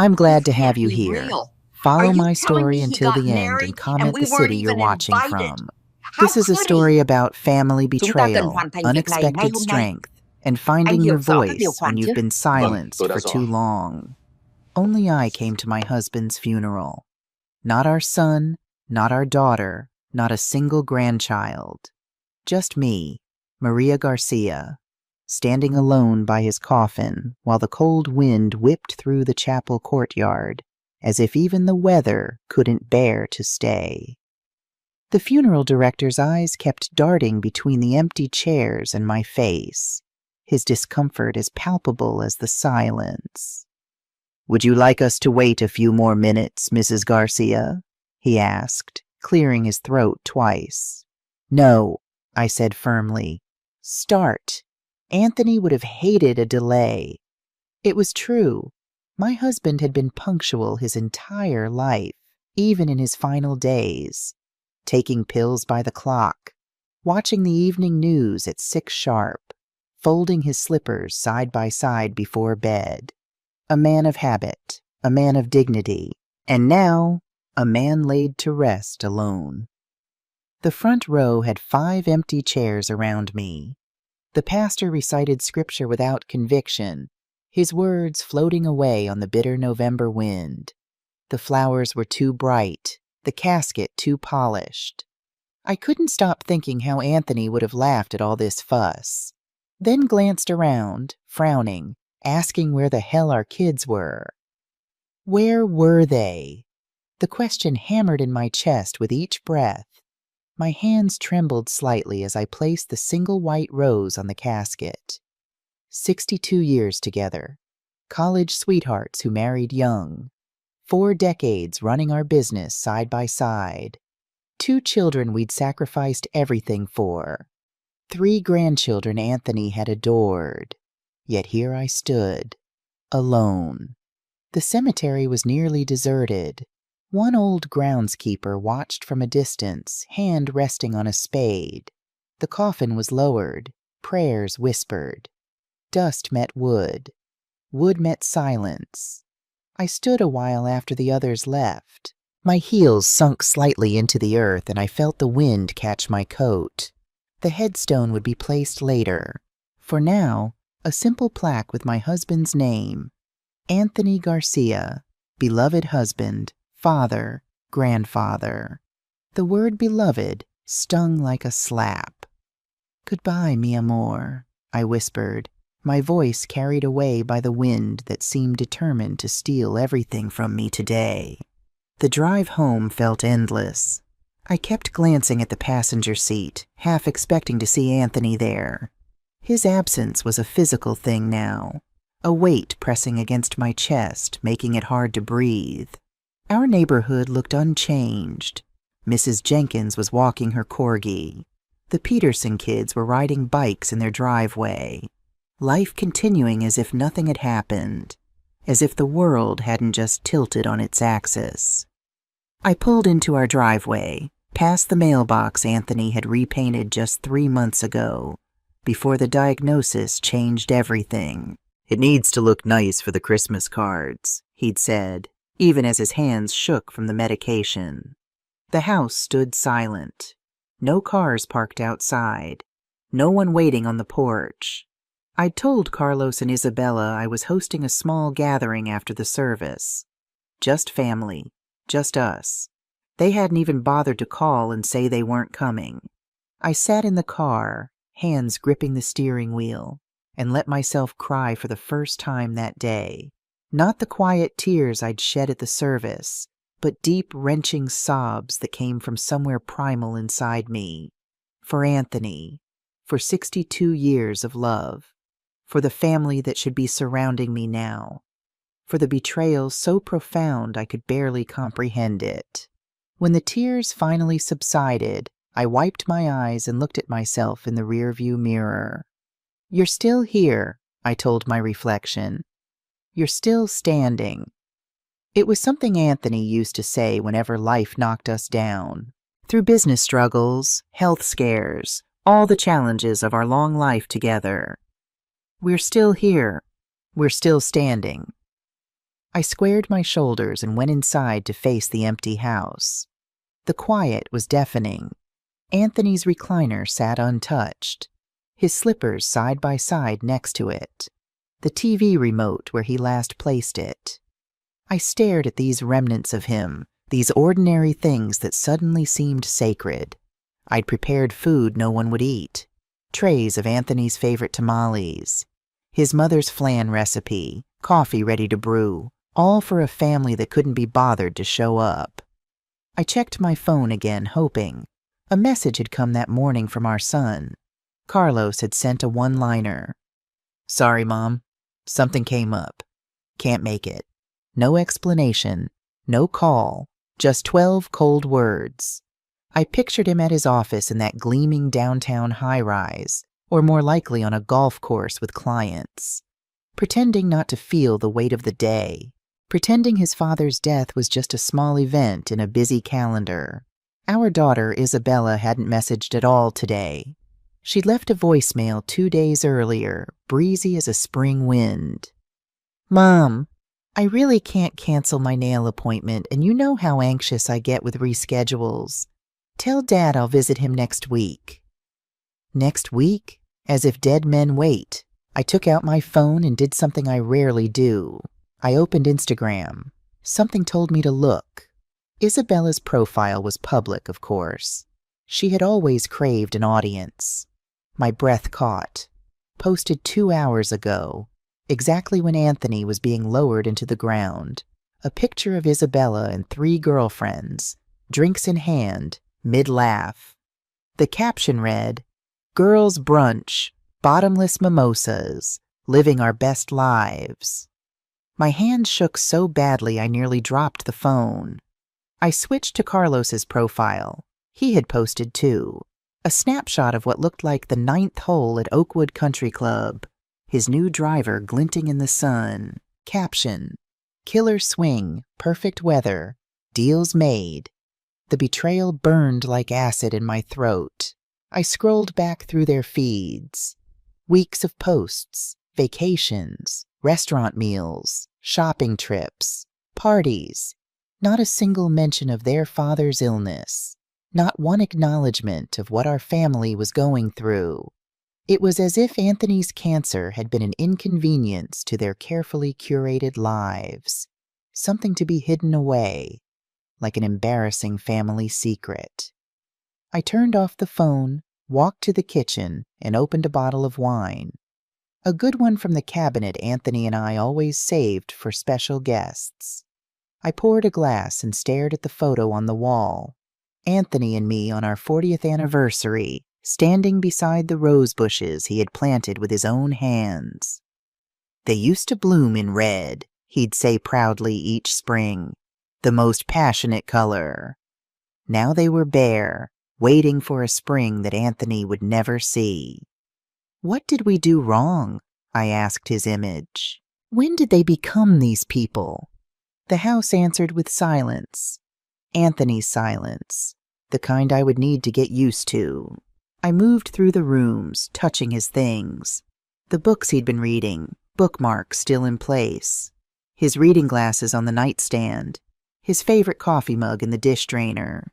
I'm This glad to have can't you be here. real. Are Follow you my telling story me he until got the end married and and comment we the weren't city you're even watching invited? from. How This is a could he? story about family Chúng ta cần betrayal, hoàn thành việc này ngay unexpected hôm nay. strength, and Anh finding hiểu your rõ các điều voice when khoản chứ? you've been Vâng, silenced tôi đã for rõ. too long. Only I came to my husband's funeral. Not our son, not our daughter, not a single grandchild. Just me, Maria Garcia, standing alone by his coffin while the cold wind whipped through the chapel courtyard, as if even the weather couldn't bear to stay. The funeral director's eyes kept darting between the empty chairs and my face, his discomfort as palpable as the silence. "Would you like us to wait a few more minutes, Mrs. Garcia?" he asked, clearing his throat twice. "No," I said firmly. "Start." Anthony would have hated a delay. It was true. My husband had been punctual his entire life, even in his final days, taking pills by the clock, watching the evening news at 6 sharp, folding his slippers side by side before bed. A man of habit, a man of dignity, and now a man laid to rest alone. The front row had 5 empty chairs around me. The pastor recited scripture without conviction, his words floating away on the bitter November wind. The flowers were too bright, the casket too polished. I couldn't stop thinking how Anthony would have laughed at all this fuss, then glanced around, frowning, asking where the hell our kids were. Where were they? The question hammered in my chest with each breath. My hands trembled slightly as I placed the single white rose on the casket. 62 years together. College sweethearts who married young. 4 decades running our business side by side. 2 children we'd sacrificed everything for. 3 grandchildren Anthony had adored. Yet here I stood, alone. The cemetery was nearly deserted. One old groundskeeper watched from a distance, hand resting on a spade. The coffin was lowered, prayers whispered. Dust met wood. Wood met silence. I stood a while after the others left. My heels sunk slightly into the earth and I felt the wind catch my coat. The headstone would be placed later. For now, a simple plaque with my husband's name. Anthony Garcia, beloved husband, father, grandfather. The word beloved stung like a slap. "Goodbye, mi amor," I whispered, my voice carried away by the wind that seemed determined to steal everything from me today. The drive home felt endless. I kept glancing at the passenger seat, half expecting to see Anthony there. His absence was a physical thing now, a weight pressing against my chest, making it hard to breathe. Our neighborhood looked unchanged. Mrs. Jenkins was walking her corgi. The Peterson kids were riding bikes in their driveway. Life continuing as if nothing had happened, as if the world hadn't just tilted on its axis. I pulled into our driveway, past the mailbox Anthony had repainted just 3 months ago, before the diagnosis changed everything. "It needs to look nice for the Christmas cards," he'd said, even as his hands shook from the medication. The house stood silent. No cars parked outside. No one waiting on the porch. I'd told Carlos and Isabella I was hosting a small gathering after the service. Just family. Just us. They hadn't even bothered to call and say they weren't coming. I sat in the car, hands gripping the steering wheel, and let myself cry for the first time that day. Not the quiet tears I'd shed at the service, but deep, wrenching sobs that came from somewhere primal inside me. For Anthony. For 62 years of love. For the family that should be surrounding me now. For the betrayal so profound I could barely comprehend it. When the tears finally subsided, I wiped my eyes and looked at myself in the rearview mirror. "You're still here," I told my reflection. "You're still standing." It was something Anthony used to say whenever life knocked us down. Through business struggles, health scares, all the challenges of our long life together. "We're still here. We're still standing." I squared my shoulders and went inside to face the empty house. The quiet was deafening. Anthony's recliner sat untouched, his slippers side by side next to it, the TV remote where he last placed it. I stared at these remnants of him, these ordinary things that suddenly seemed sacred. I'd prepared food no one would eat, trays of Anthony's favorite tamales, his mother's flan recipe, coffee ready to brew, all for a family that couldn't be bothered to show up. I checked my phone again, hoping. A message had come that morning from our son. Carlos had sent a one-liner. "Sorry, Mom. Something came up. Can't make it." No explanation, no call, just 12 cold words. I pictured him at his office in that gleaming downtown high-rise, or more likely on a golf course with clients, pretending not to feel the weight of the day, pretending his father's death was just a small event in a busy calendar. Our daughter, Isabella, hadn't messaged at all today. She'd left a voicemail 2 days earlier, breezy as a spring wind. "Mom, I really can't cancel my nail appointment, and you know how anxious I get with reschedules. Tell Dad I'll visit him next week." Next week? As if dead men wait. I took out my phone and did something I rarely do. I opened Instagram. Something told me to look. Isabella's profile was public, of course. She had always craved an audience. My breath caught. Posted 2 hours ago, exactly when Anthony was being lowered into the ground. A picture of Isabella and 3 girlfriends, drinks in hand, mid-laugh. The caption read, "Girls brunch, bottomless mimosas, living our best lives." My hand shook so badly I nearly dropped the phone. I switched to Carlos's profile. He had posted too. A snapshot of what looked like the 9th hole at Oakwood Country Club. His new driver glinting in the sun. Caption, "Killer swing, perfect weather, deals made." The betrayal burned like acid in my throat. I scrolled back through their feeds. Weeks of posts, vacations, restaurant meals, shopping trips, parties. Not a single mention of their father's illness. Not one acknowledgement of what our family was going through. It was as if Anthony's cancer had been an inconvenience to their carefully curated lives. Something to be hidden away, like an embarrassing family secret. I turned off the phone, walked to the kitchen, and opened a bottle of wine. A good one from the cabinet Anthony and I always saved for special guests. I poured a glass and stared at the photo on the wall. Anthony and me on our 40th anniversary, standing beside the rose bushes he had planted with his own hands. "They used to bloom in red," he'd say proudly each spring, "the most passionate color." Now they were bare, waiting for a spring that Anthony would never see. "What did we do wrong?" I asked his image. "When did they become these people?" The house answered with silence. Anthony's silence, the kind I would need to get used to. I moved through the rooms, touching his things. The books he'd been reading, bookmarks still in place. His reading glasses on the nightstand. His favorite coffee mug in the dish drainer.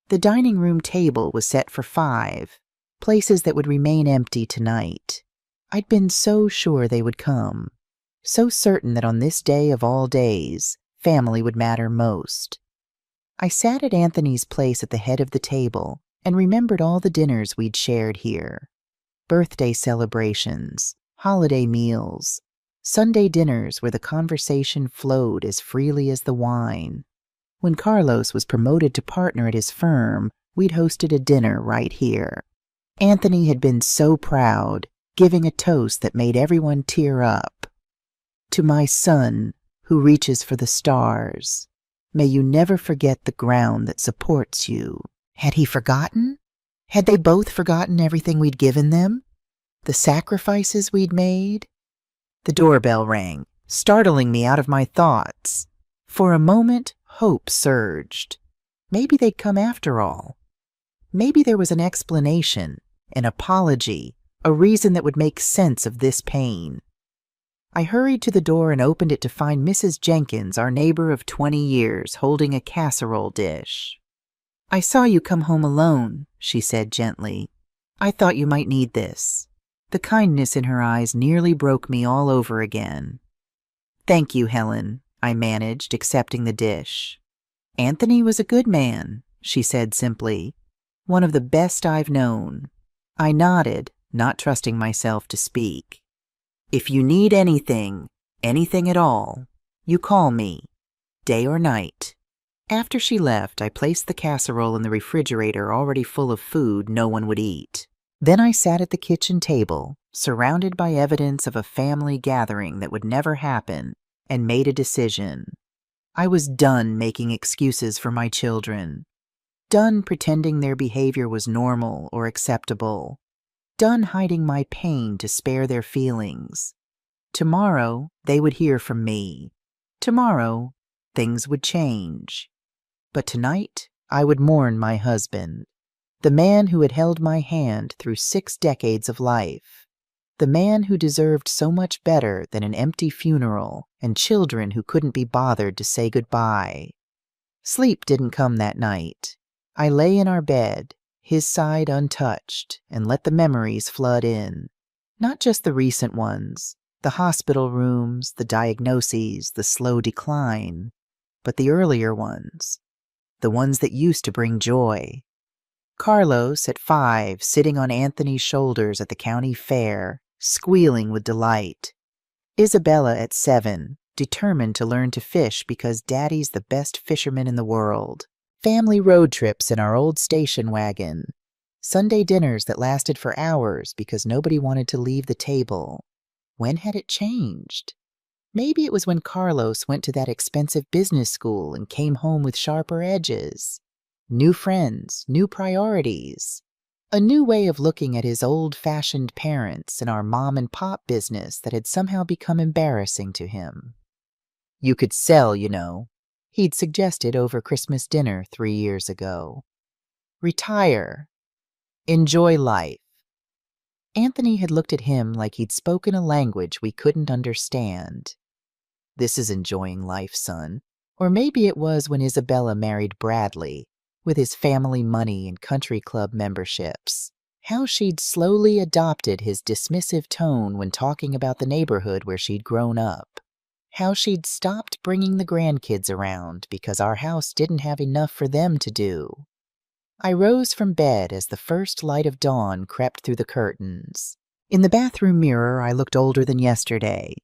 The dining room table was set for 5, places that would remain empty tonight. I'd been so sure they would come. So certain that on this day of all days, family would matter most. I sat at Anthony's place at the head of the table and remembered all the dinners we'd shared here. Birthday celebrations, holiday meals, Sunday dinners where the conversation flowed as freely as the wine. When Carlos was promoted to partner at his firm, we'd hosted a dinner right here. Anthony had been so proud, giving a toast that made everyone tear up. "To my son, who reaches for the stars, may you never forget the ground that supports you." Had he forgotten? Had they both forgotten everything we'd given them? The sacrifices we'd made? The doorbell rang, startling me out of my thoughts. For a moment, hope surged. Maybe they'd come after all. Maybe there was an explanation, an apology, a reason that would make sense of this pain. I hurried to the door and opened it to find Mrs. Jenkins, our neighbor of 20 years, holding a casserole dish. "I saw you come home alone," she said gently. "I thought you might need this." The kindness in her eyes nearly broke me all over again. "Thank you, Helen," I managed, accepting the dish. "Anthony was a good man," she said simply. "One of the best I've known." I nodded, not trusting myself to speak. "If you need anything at all, you call me, day or night." After she left, I placed the casserole in the refrigerator already full of food no one would eat. Then I sat at the kitchen table, surrounded by evidence of a family gathering that would never happen, and made a decision. I was done making excuses for my children. Done pretending their behavior was normal or acceptable. Done hiding my pain to spare their feelings. Tomorrow, they would hear from me. Tomorrow, things would change. But tonight, I would mourn my husband, the man who had held my hand through 6 decades of life, the man who deserved so much better than an empty funeral and children who couldn't be bothered to say goodbye. Sleep didn't come that night. I lay in our bed, his side untouched, and let the memories flood in. Not just the recent ones, the hospital rooms, the diagnoses, the slow decline, but the earlier ones, the ones that used to bring joy. Carlos at 5, sitting on Anthony's shoulders at the county fair, squealing with delight. Isabella at 7, determined to learn to fish because Daddy's the best fisherman in the world. Family road trips in our old station wagon. Sunday dinners that lasted for hours because nobody wanted to leave the table. When had it changed? Maybe it was when Carlos went to that expensive business school and came home with sharper edges. New friends, new priorities. A new way of looking at his old-fashioned parents and our mom-and-pop business that had somehow become embarrassing to him. "You could sell, you know," he'd suggested over Christmas dinner 3 years ago. "Retire. Enjoy life." Anthony had looked at him like he'd spoken a language we couldn't understand. "This is enjoying life, son." Or maybe it was when Isabella married Bradley, with his family money and country club memberships. How she'd slowly adopted his dismissive tone when talking about the neighborhood where she'd grown up. How she'd stopped bringing the grandkids around because our house didn't have enough for them to do. I rose from bed as the first light of dawn crept through the curtains. In the bathroom mirror, I looked older than yesterday.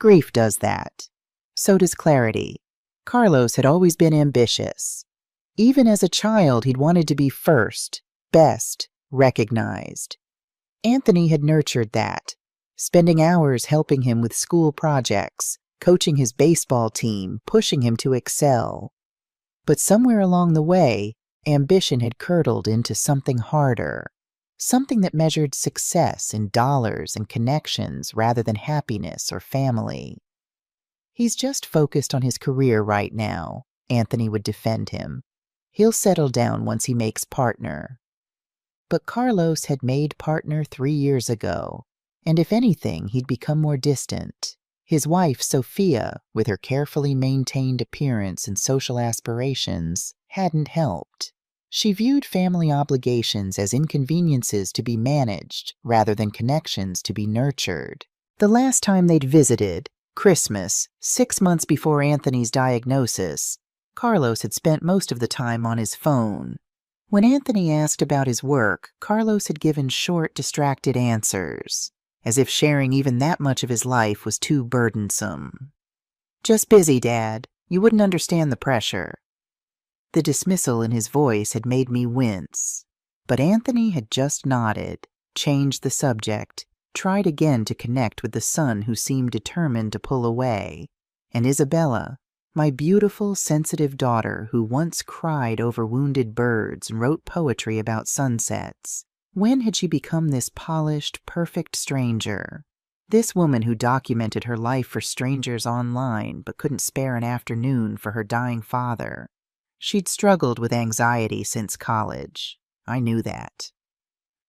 Grief does that. So does clarity. Carlos had always been ambitious. Even as a child, he'd wanted to be first, best, recognized. Anthony had nurtured that, spending hours helping him with school projects, coaching his baseball team, pushing him to excel. But somewhere along the way, ambition had curdled into something harder, something that measured success in dollars and connections rather than happiness or family. "He's just focused on his career right now," Anthony would defend him. "He'll settle down once he makes partner." But Carlos had made partner 3 years ago, and if anything, he'd become more distant. His wife, Sophia, with her carefully maintained appearance and social aspirations, hadn't helped. She viewed family obligations as inconveniences to be managed rather than connections to be nurtured. The last time they'd visited, Christmas, 6 months before Anthony's diagnosis, Carlos had spent most of the time on his phone. When Anthony asked about his work, Carlos had given short, distracted answers, as if sharing even that much of his life was too burdensome. "Just busy, Dad. You wouldn't understand the pressure." The dismissal in his voice had made me wince, but Anthony had just nodded, changed the subject, tried again to connect with the son who seemed determined to pull away, and Isabella, my beautiful, sensitive daughter who once cried over wounded birds and wrote poetry about sunsets. When had she become this polished, perfect stranger? This woman who documented her life for strangers online but couldn't spare an afternoon for her dying father. She'd struggled with anxiety since college. I knew that.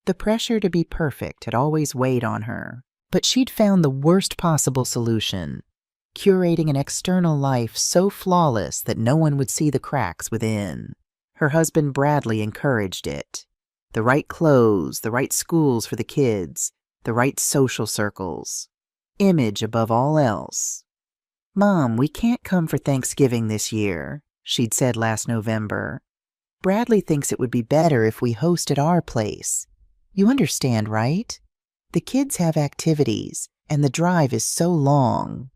The pressure to be perfect had always weighed on her, But she'd found the worst possible solution, curating an external life so flawless that no one would see the cracks within. Her husband Bradley encouraged it. The right clothes, the right schools for the kids, the right social circles. Image above all else. "Mom, we can't come for Thanksgiving this year," she'd said last November. "Bradley thinks it would be better if we host at our place. You understand, right? The kids have activities, and the drive is so long."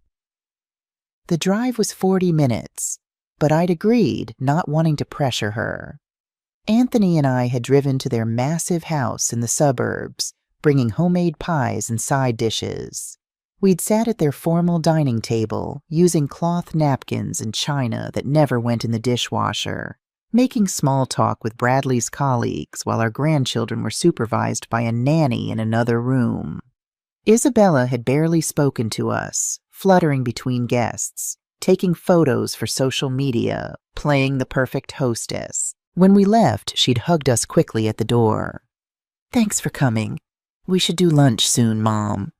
The drive was 40 minutes, but I'd agreed, not wanting to pressure her. Anthony and I had driven to their massive house in the suburbs, bringing homemade pies and side dishes. We'd sat at their formal dining table, using cloth napkins and china that never went in the dishwasher, making small talk with Bradley's colleagues while our grandchildren were supervised by a nanny in another room. Isabella had barely spoken to us, fluttering between guests, taking photos for social media, playing the perfect hostess. When we left, she'd hugged us quickly at the door. "Thanks for coming. We should do lunch soon, Mom."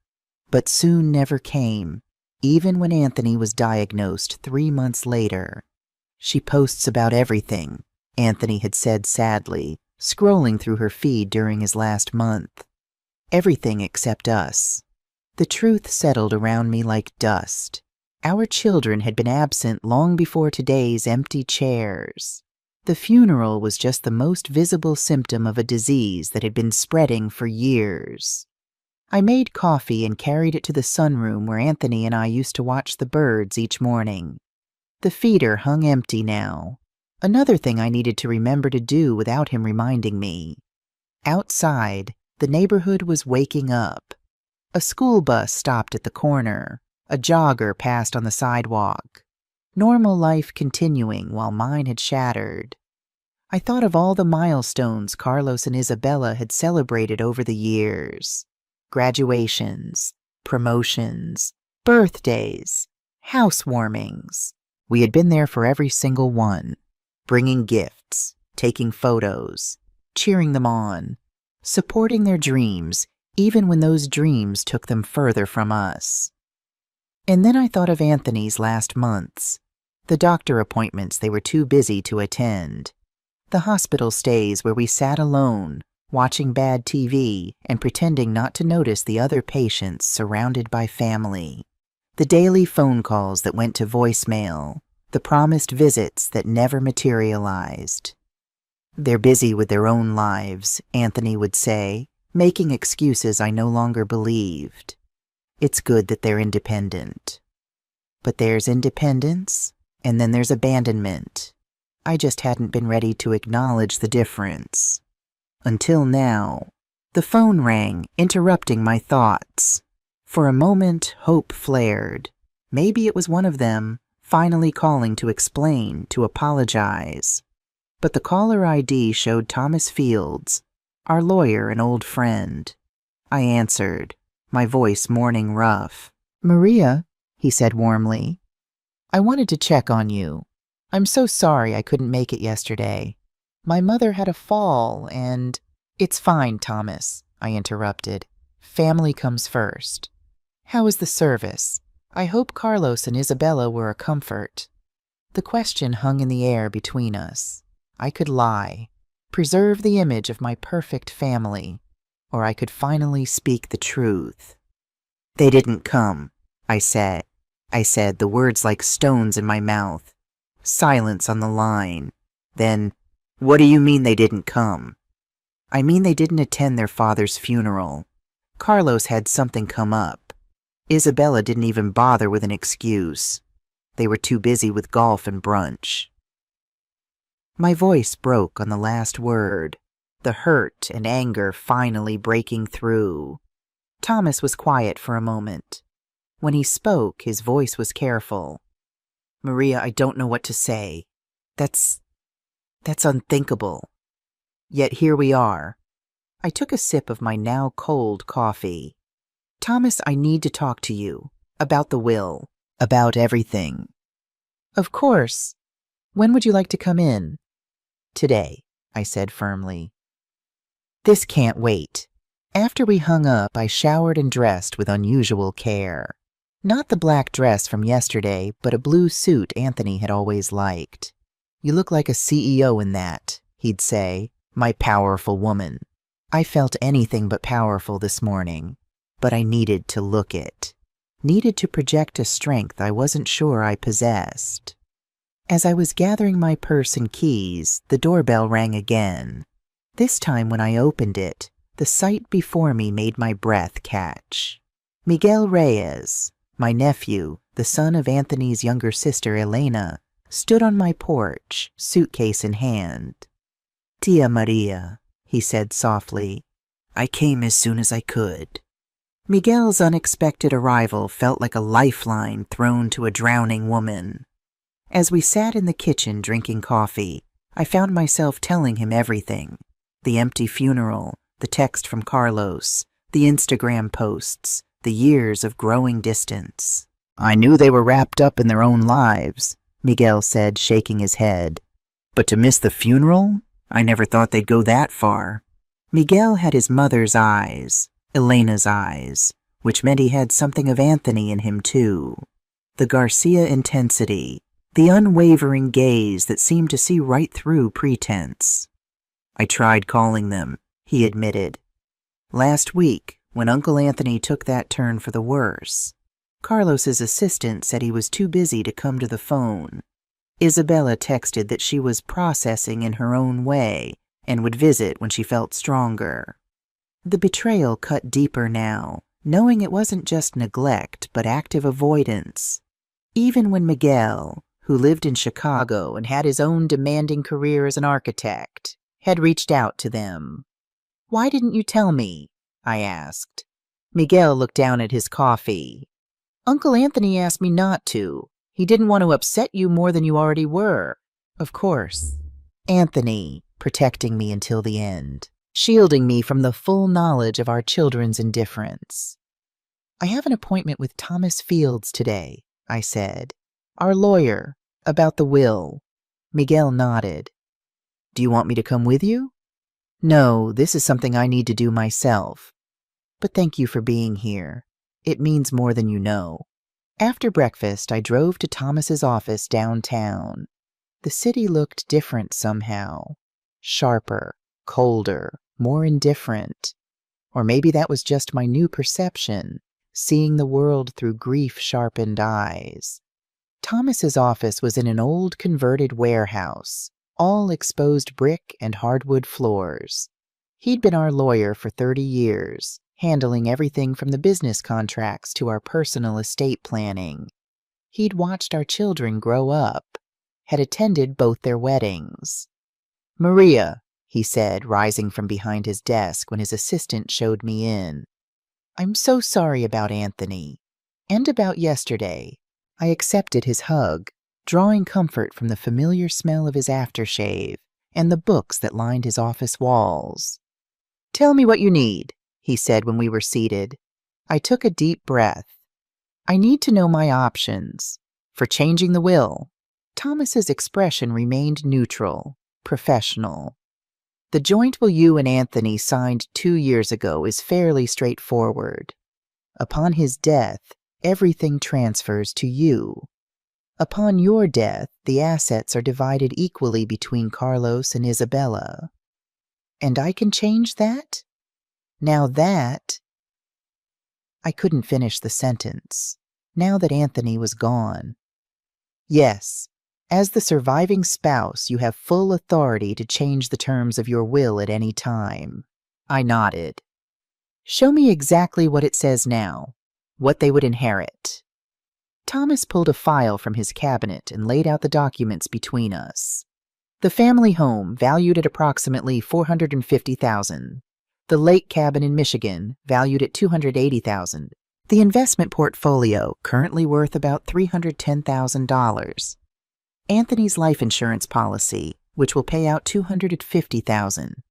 But soon never came, even when Anthony was diagnosed 3 months later. "She posts about everything," Anthony had said sadly, scrolling through her feed during his last month. Everything except us. The truth settled around me like dust. Our children had been absent long before today's empty chairs. The funeral was just the most visible symptom of a disease that had been spreading for years. I made coffee and carried it to the sunroom where Anthony and I used to watch the birds each morning. The feeder hung empty now. Another thing I needed to remember to do without him reminding me. Outside, the neighborhood was waking up. A school bus stopped at the corner. A jogger passed on the sidewalk. Normal life continuing while mine had shattered. I thought of all the milestones Carlos and Isabella had celebrated over the years. Graduations, promotions, birthdays, housewarmings. We had been there for every single one, bringing gifts, taking photos, cheering them on, supporting their dreams, even when those dreams took them further from us. And then I thought of Anthony's last months, the doctor appointments they were too busy to attend, the hospital stays where we sat alone, watching bad TV and pretending not to notice the other patients surrounded by family. The daily phone calls that went to voicemail, the promised visits that never materialized. "They're busy with their own lives," Anthony would say, making excuses I no longer believed. "It's good that they're independent." But there's independence, and then there's abandonment. I just hadn't been ready to acknowledge the difference. Until now. The phone rang, interrupting my thoughts. For a moment, hope flared. Maybe it was one of them, finally calling to explain, to apologize. But the caller ID showed Thomas Fields, our lawyer and old friend. I answered, my voice mourning rough. "Maria," he said warmly, "I wanted to check on you. I'm so sorry I couldn't make it yesterday. My mother had a fall and—" "It's fine, Thomas," I interrupted. "Family comes first. How was the service? I hope Carlos and Isabella were a comfort." The question hung in the air between us. I could lie, preserve the image of my perfect family, or I could finally speak the truth. "They didn't come," I said, the words like stones in my mouth. Silence on the line. Then, "What do you mean they didn't come?" "I mean they didn't attend their father's funeral. Carlos had something come up. Isabella didn't even bother with an excuse. They were too busy with golf and brunch." My voice broke on the last word, the hurt and anger finally breaking through. Thomas was quiet for a moment. When he spoke, his voice was careful. "Maria, I don't know what to say. That's unthinkable. Yet here we are." I took a sip of my now cold coffee. "Thomas, I need to talk to you. About the will. About everything." "Of course. When would you like to come in?" "Today," I said firmly. "This can't wait." After we hung up, I showered and dressed with unusual care. Not the black dress from yesterday, but a blue suit Anthony had always liked. "You look like a CEO in that," he'd say, "my powerful woman." I felt anything but powerful this morning, but I needed to look it. Needed to project a strength I wasn't sure I possessed. As I was gathering my purse and keys, the doorbell rang again. This time when I opened it, the sight before me made my breath catch. Miguel Reyes, my nephew, the son of Anthony's younger sister Elena, stood on my porch, suitcase in hand. "Tia Maria," he said softly, "I came as soon as I could." Miguel's unexpected arrival felt like a lifeline thrown to a drowning woman. As we sat in the kitchen drinking coffee, I found myself telling him everything. The empty funeral, the text from Carlos, the Instagram posts, the years of growing distance. "I knew they were wrapped up in their own lives," Miguel said, shaking his head. "But to miss the funeral? I never thought they'd go that far." Miguel had his mother's eyes, Elena's eyes, which meant he had something of Anthony in him too. The Garcia intensity, the unwavering gaze that seemed to see right through pretense. "I tried calling them," he admitted. "Last week, when Uncle Anthony took that turn for the worse, Carlos's assistant said he was too busy to come to the phone. Isabella texted that she was processing in her own way and would visit when she felt stronger." The betrayal cut deeper now, knowing it wasn't just neglect but active avoidance. Even when Miguel, who lived in Chicago and had his own demanding career as an architect, had reached out to them. "Why didn't you tell me?" I asked. Miguel looked down at his coffee. "Uncle Anthony asked me not to. He didn't want to upset you more than you already were." Of course. Anthony, protecting me until the end, shielding me from the full knowledge of our children's indifference. "I have an appointment with Thomas Fields today," I said. "Our lawyer, about the will." Miguel nodded. "Do you want me to come with you?" "No, this is something I need to do myself. But thank you for being here. It means more than you know." After breakfast, I drove to Thomas's office downtown. The city looked different somehow. Sharper, colder, more indifferent. Or maybe that was just my new perception, seeing the world through grief-sharpened eyes. Thomas's office was in an old converted warehouse, all exposed brick and hardwood floors. He'd been our lawyer for 30 years, handling everything from the business contracts to our personal estate planning. He'd watched our children grow up, had attended both their weddings. "Maria," he said, rising from behind his desk when his assistant showed me in. "I'm so sorry about Anthony. And about yesterday." I accepted his hug, drawing comfort from the familiar smell of his aftershave and the books that lined his office walls. "Tell me what you need," he said when we were seated. I took a deep breath. "I need to know my options. For changing the will." Thomas's expression remained neutral, professional. "The joint will you and Anthony signed 2 years ago is fairly straightforward. Upon his death, everything transfers to you. Upon your death, the assets are divided equally between Carlos and Isabella. And I can change that? Now that..." I couldn't finish the sentence, now that Anthony was gone. "Yes, as the surviving spouse, you have full authority to change the terms of your will at any time." I nodded. "Show me exactly what it says now, what they would inherit." Thomas pulled a file from his cabinet and laid out the documents between us. The family home, valued at approximately $450,000. The lake cabin in Michigan, valued at $280,000. The investment portfolio, currently worth about $310,000. Anthony's life insurance policy, which will pay out $250,000.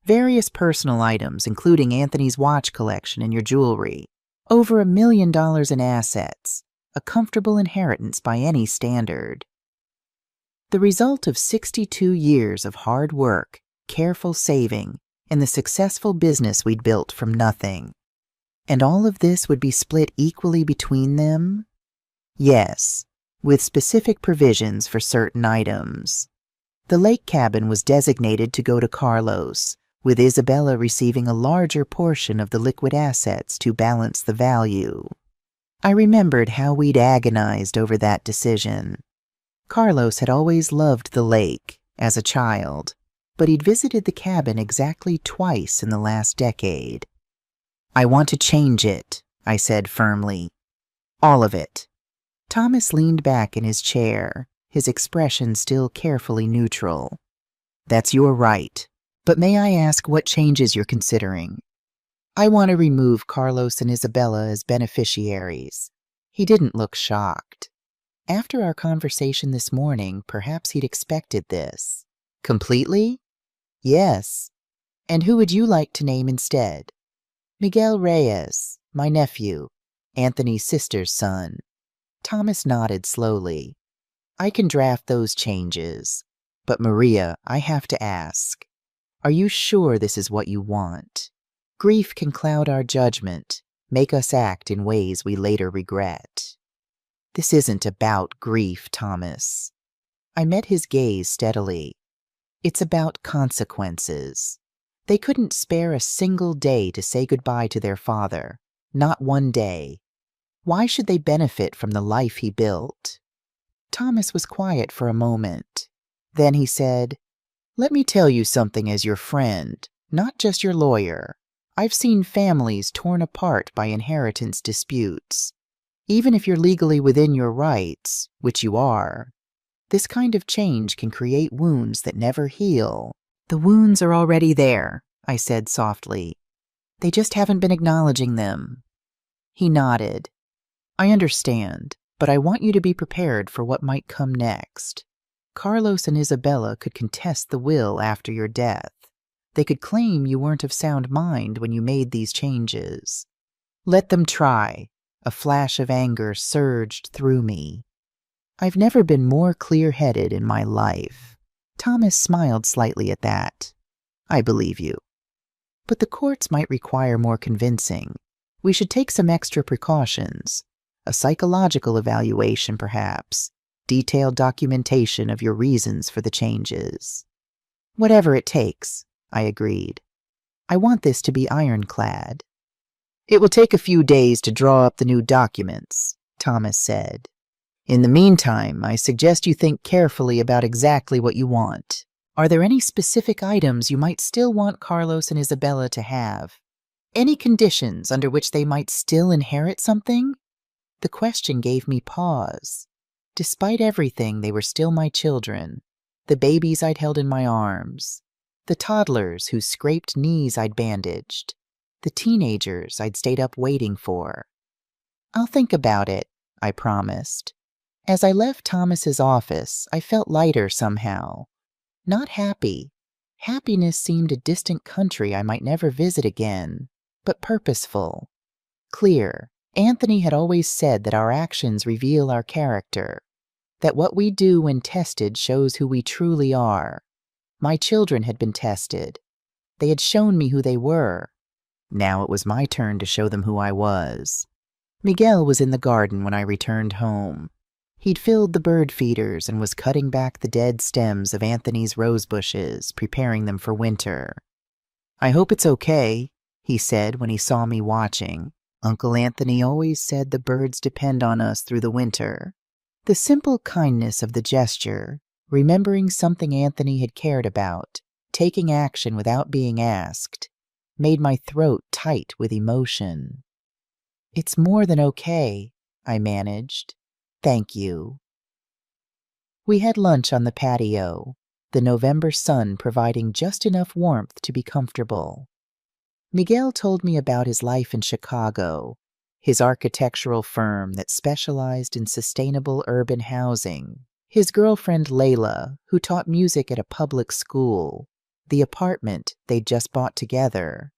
Various personal items, including Anthony's watch collection and your jewelry. Over $1 million in assets, a comfortable inheritance by any standard. The result of 62 years of hard work, careful saving, and the successful business we'd built from nothing. And all of this would be split equally between them? Yes, with specific provisions for certain items. The lake cabin was designated to go to Carlos, with Isabella receiving a larger portion of the liquid assets to balance the value. I remembered how we'd agonized over that decision. Carlos had always loved the lake as a child, but he'd visited the cabin exactly twice in the last decade. I want to change it, I said firmly. All of it. Thomas leaned back in his chair, his expression still carefully neutral. That's your right, but may I ask what changes you're considering? I want to remove Carlos and Isabella as beneficiaries. He didn't look shocked. After our conversation this morning, perhaps he'd expected this. Completely? Yes. And who would you like to name instead? Miguel Reyes, my nephew, Anthony's sister's son. Thomas nodded slowly. I can draft those changes. But Maria, I have to ask, are you sure this is what you want? Grief can cloud our judgment, make us act in ways we later regret. This isn't about grief, Thomas. I met his gaze steadily. It's about consequences. They couldn't spare a single day to say goodbye to their father, not one day. Why should they benefit from the life he built? Thomas was quiet for a moment. Then he said, "Let me tell you something as your friend, not just your lawyer. I've seen families torn apart by inheritance disputes. Even if you're legally within your rights, which you are, this kind of change can create wounds that never heal." "The wounds are already there," I said softly. "They just haven't been acknowledging them." He nodded. "I understand, but I want you to be prepared for what might come next. Carlos and Isabella could contest the will after your death. They could claim you weren't of sound mind when you made these changes. Let them try." A flash of anger surged through me. I've never been more clear-headed in my life. Thomas smiled slightly at that. "I believe you. But the courts might require more convincing. We should take some extra precautions. A psychological evaluation, perhaps. Detailed documentation of your reasons for the changes." "Whatever it takes," I agreed. "I want this to be ironclad." "It will take a few days to draw up the new documents," Thomas said. "In the meantime, I suggest you think carefully about exactly what you want. Are there any specific items you might still want Carlos and Isabella to have? Any conditions under which they might still inherit something?" The question gave me pause. Despite everything, they were still my children, the babies I'd held in my arms, the toddlers whose scraped knees I'd bandaged, the teenagers I'd stayed up waiting for. "I'll think about it," I promised. As I left Thomas's office, I felt lighter somehow. Not happy. Happiness seemed a distant country I might never visit again, but purposeful. Clear. Anthony had always said that our actions reveal our character, that what we do when tested shows who we truly are. My children had been tested. They had shown me who they were. Now it was my turn to show them who I was. Miguel was in the garden when I returned home. He'd filled the bird feeders and was cutting back the dead stems of Anthony's rose bushes, preparing them for winter. "I hope it's okay," he said when he saw me watching. "Uncle Anthony always said the birds depend on us through the winter." The simple kindness of the gesture, remembering something Anthony had cared about, taking action without being asked, made my throat tight with emotion. "It's more than okay," I managed. "Thank you." We had lunch on the patio, the November sun providing just enough warmth to be comfortable. Miguel told me about his life in Chicago, his architectural firm that specialized in sustainable urban housing, his girlfriend Layla, who taught music at a public school, the apartment they'd just bought together.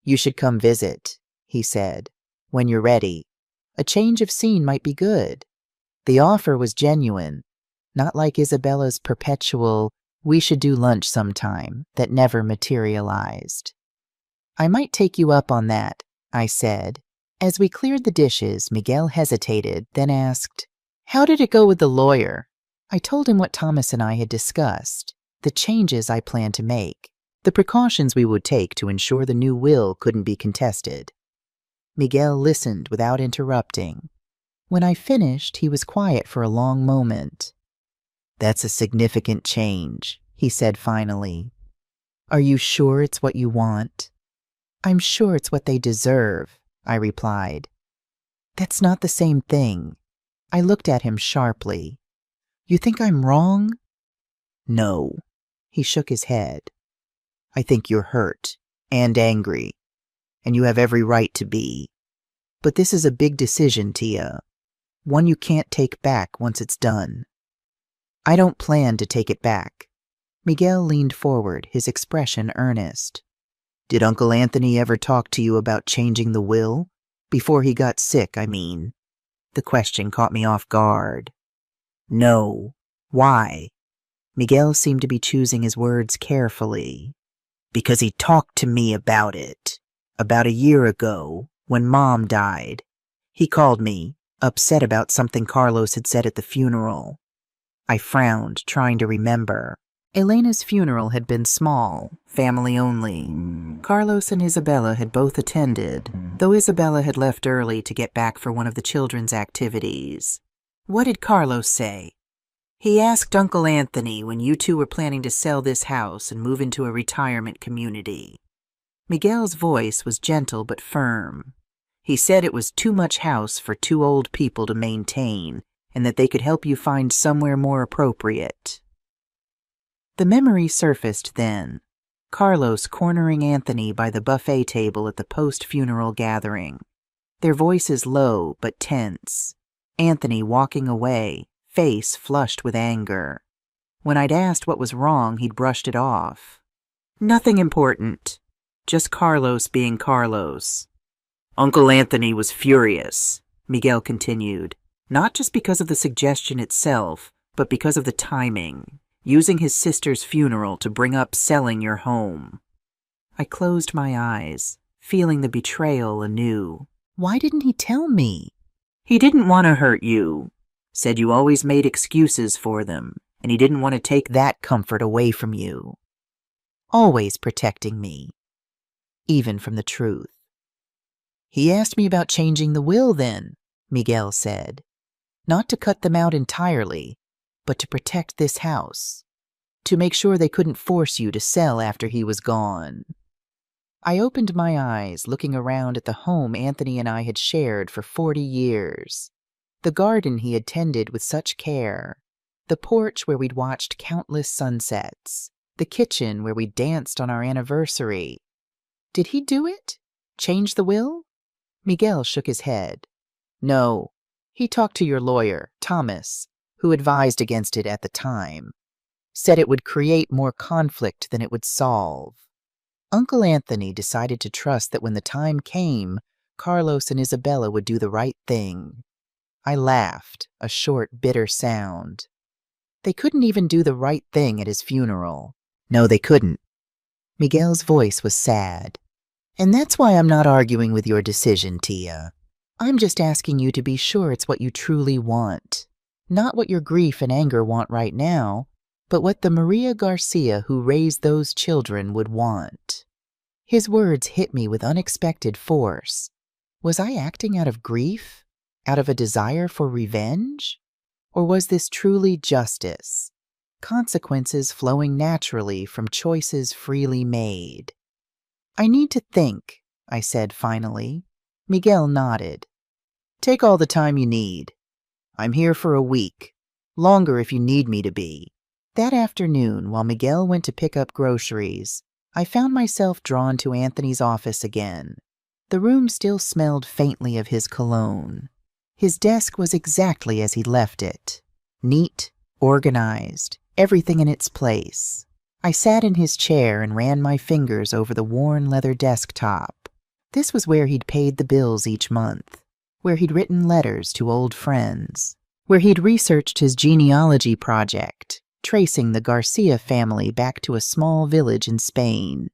"You should come visit," he said, "when you're ready. A change of scene might be good." The offer was genuine, not like Isabella's perpetual, We should do lunch sometime. That never materialized. I might take you up on that, I said. As we cleared the dishes, Miguel hesitated, then asked, "How did it go with the lawyer?" I told him what Thomas and I had discussed, the changes I planned to make, the precautions we would take to ensure the new will couldn't be contested. Miguel listened without interrupting. When I finished, he was quiet for a long moment. "That's a significant change," he said finally. "Are you sure it's what you want?" "I'm sure it's what they deserve," I replied. "That's not the same thing." I looked at him sharply. "You think I'm wrong?" "No." He shook his head. "I think you're hurt and angry, and you have every right to be. But this is a big decision, Tia. One you can't take back once it's done." "I don't plan to take it back." Miguel leaned forward, his expression earnest. "Did Uncle Anthony ever talk to you about changing the will? Before he got sick, I mean." The question caught me off guard. "No." "Why?" Miguel seemed to be choosing his words carefully. "Because he talked to me about it. About a year ago, when Mom died. He called me, upset about something Carlos had said at the funeral." I frowned, trying to remember. Elena's funeral had been small, family only. Carlos and Isabella had both attended, though Isabella had left early to get back for one of the children's activities. "What did Carlos say?" "He asked Uncle Anthony when you two were planning to sell this house and move into a retirement community." Miguel's voice was gentle but firm. "He said it was too much house for two old people to maintain, and that they could help you find somewhere more appropriate." The memory surfaced then. Carlos cornering Anthony by the buffet table at the post-funeral gathering. Their voices low but tense. Anthony walking away, face flushed with anger. When I'd asked what was wrong, he'd brushed it off. "Nothing important. Just Carlos being Carlos." "Uncle Anthony was furious," Miguel continued. "Not just because of the suggestion itself, but because of the timing. Using his sister's funeral to bring up selling your home." I closed my eyes, feeling the betrayal anew. Why didn't he tell me? "He didn't want to hurt you. Said you always made excuses for them, and he didn't want to take that comfort away from you. Always protecting me, even from the truth." "He asked me about changing the will then," Miguel said. "Not to cut them out entirely, but to protect this house. To make sure they couldn't force you to sell after he was gone." I opened my eyes, looking around at the home Anthony and I had shared for 40 years. The garden he had tended with such care. The porch where we'd watched countless sunsets. The kitchen where we danced on our anniversary. Did he do it? Change the will? Miguel shook his head. "No. He talked to your lawyer, Thomas, who advised against it at the time. Said it would create more conflict than it would solve. Uncle Anthony decided to trust that when the time came, Carlos and Isabella would do the right thing." I laughed, a short, bitter sound. "They couldn't even do the right thing at his funeral." "No, they couldn't." Miguel's voice was sad. "And that's why I'm not arguing with your decision, Tia. I'm just asking you to be sure it's what you truly want. Not what your grief and anger want right now, but what the Maria Garcia who raised those children would want." His words hit me with unexpected force. Was I acting out of grief? Out of a desire for revenge? Or was this truly justice? Consequences flowing naturally from choices freely made. "I need to think," I said finally. Miguel nodded. "Take all the time you need. I'm here for a week. Longer if you need me to be." That afternoon, while Miguel went to pick up groceries, I found myself drawn to Anthony's office again. The room still smelled faintly of his cologne. His desk was exactly as he left it. Neat, organized, everything in its place. I sat in his chair and ran my fingers over the worn leather desktop. This was where he'd paid the bills each month, where he'd written letters to old friends, where he'd researched his genealogy project, tracing the Garcia family back to a small village in Spain.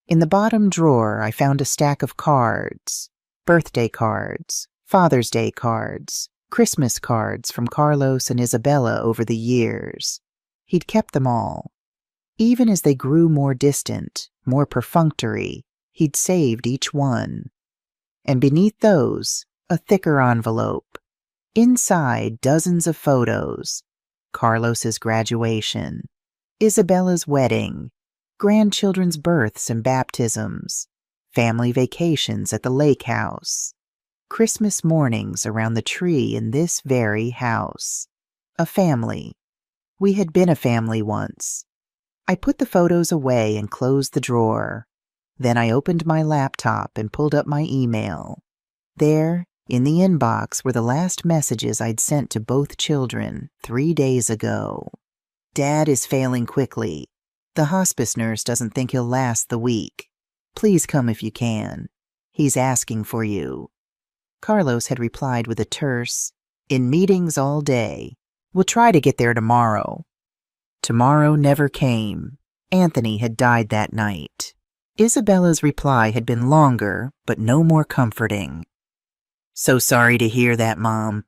In the bottom drawer, I found a stack of cards, birthday cards, Father's Day cards, Christmas cards from Carlos and Isabella over the years. He'd kept them all. Even as they grew more distant, more perfunctory, he'd saved each one. And beneath those, a thicker envelope. Inside, dozens of photos. Carlos's graduation, Isabella's wedding, grandchildren's births and baptisms, family vacations at the lake house, Christmas mornings around the tree in this very house. A family. We had been a family once. I put the photos away and closed the drawer. Then I opened my laptop and pulled up my email. There, in the inbox, were the last messages I'd sent to both children 3 days ago. Dad is failing quickly. The hospice nurse doesn't think he'll last the week. Please come if you can. He's asking for you. Carlos had replied with a terse, "In meetings all day. We'll try to get there tomorrow." Tomorrow never came. Anthony had died that night. Isabella's reply had been longer, but no more comforting. "So sorry to hear that, Mom.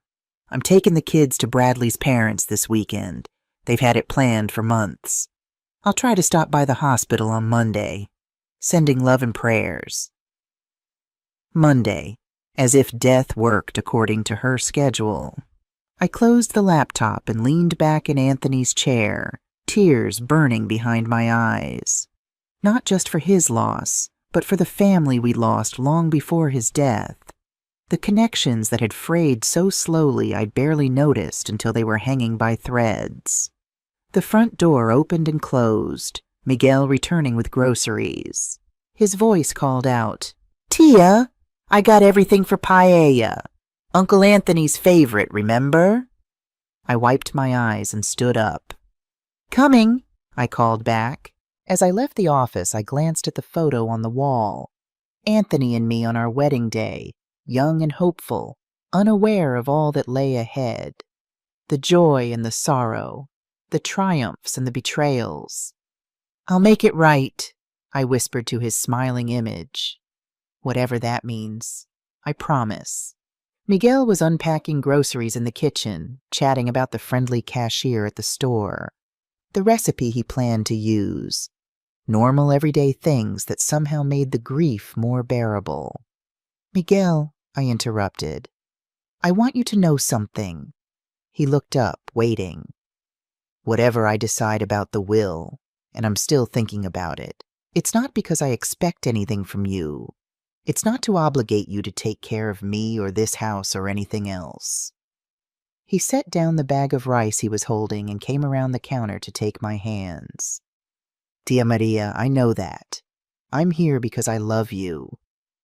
I'm taking the kids to Bradley's parents this weekend. They've had it planned for months. I'll try to stop by the hospital on Monday. Sending love and prayers." Monday, as if death worked according to her schedule. I closed the laptop and leaned back in Anthony's chair, tears burning behind my eyes. Not just for his loss, but for the family we lost long before his death. The connections that had frayed so slowly I'd barely noticed until they were hanging by threads. The front door opened and closed, Miguel returning with groceries. His voice called out, "Tia, I got everything for paella. Uncle Anthony's favorite, remember?" I wiped my eyes and stood up. "Coming," I called back. As I left the office, I glanced at the photo on the wall. Anthony and me on our wedding day, young and hopeful, unaware of all that lay ahead. The joy and the sorrow, the triumphs and the betrayals. "I'll make it right," I whispered to his smiling image. "Whatever that means, I promise." Miguel was unpacking groceries in the kitchen, chatting about the friendly cashier at the store, the recipe he planned to use, normal everyday things that somehow made the grief more bearable. "Miguel," I interrupted, "I want you to know something." He looked up, waiting. "Whatever I decide about the will, and I'm still thinking about it, it's not because I expect anything from you. It's not to obligate you to take care of me or this house or anything else." He set down the bag of rice he was holding and came around the counter to take my hands. "Tia Maria, I know that. I'm here because I love you.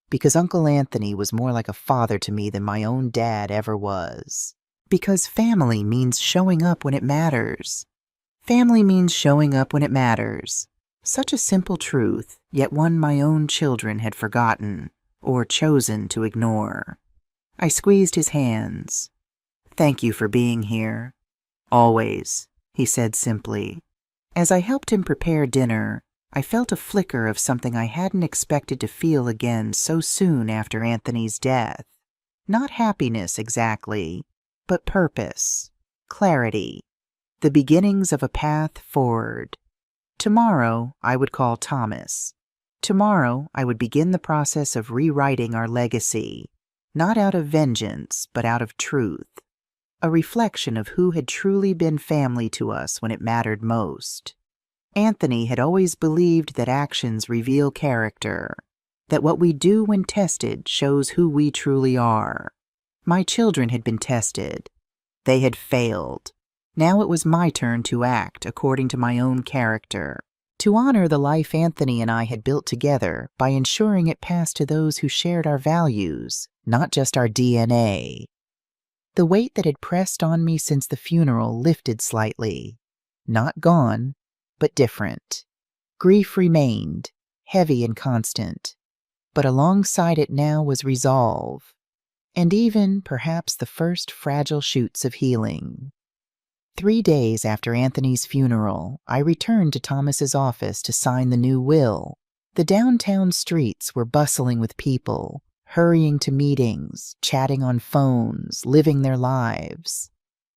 Because Uncle Anthony was more like a father to me than my own dad ever was. Because family means showing up when it matters. Family means showing up when it matters. Such a simple truth, yet one my own children had forgotten or chosen to ignore. I squeezed his hands. "Thank you for being here. Always," he said simply. As I helped him prepare dinner, I felt a flicker of something I hadn't expected to feel again so soon after Anthony's death. Not happiness exactly, but purpose, clarity, the beginnings of a path forward. Tomorrow, I would call Thomas. Tomorrow, I would begin the process of rewriting our legacy, not out of vengeance, but out of truth. A reflection of who had truly been family to us when it mattered most. Anthony had always believed that actions reveal character, that what we do when tested shows who we truly are. My children had been tested. They had failed. Now it was my turn to act according to my own character, to honor the life Anthony and I had built together by ensuring it passed to those who shared our values, not just our DNA. The weight that had pressed on me since the funeral lifted slightly. Not gone, but different. Grief remained, heavy and constant, but alongside it now was resolve, and even, perhaps, the first fragile shoots of healing. 3 days after Anthony's funeral, I returned to Thomas's office to sign the new will. The downtown streets were bustling with people, hurrying to meetings, chatting on phones, living their lives.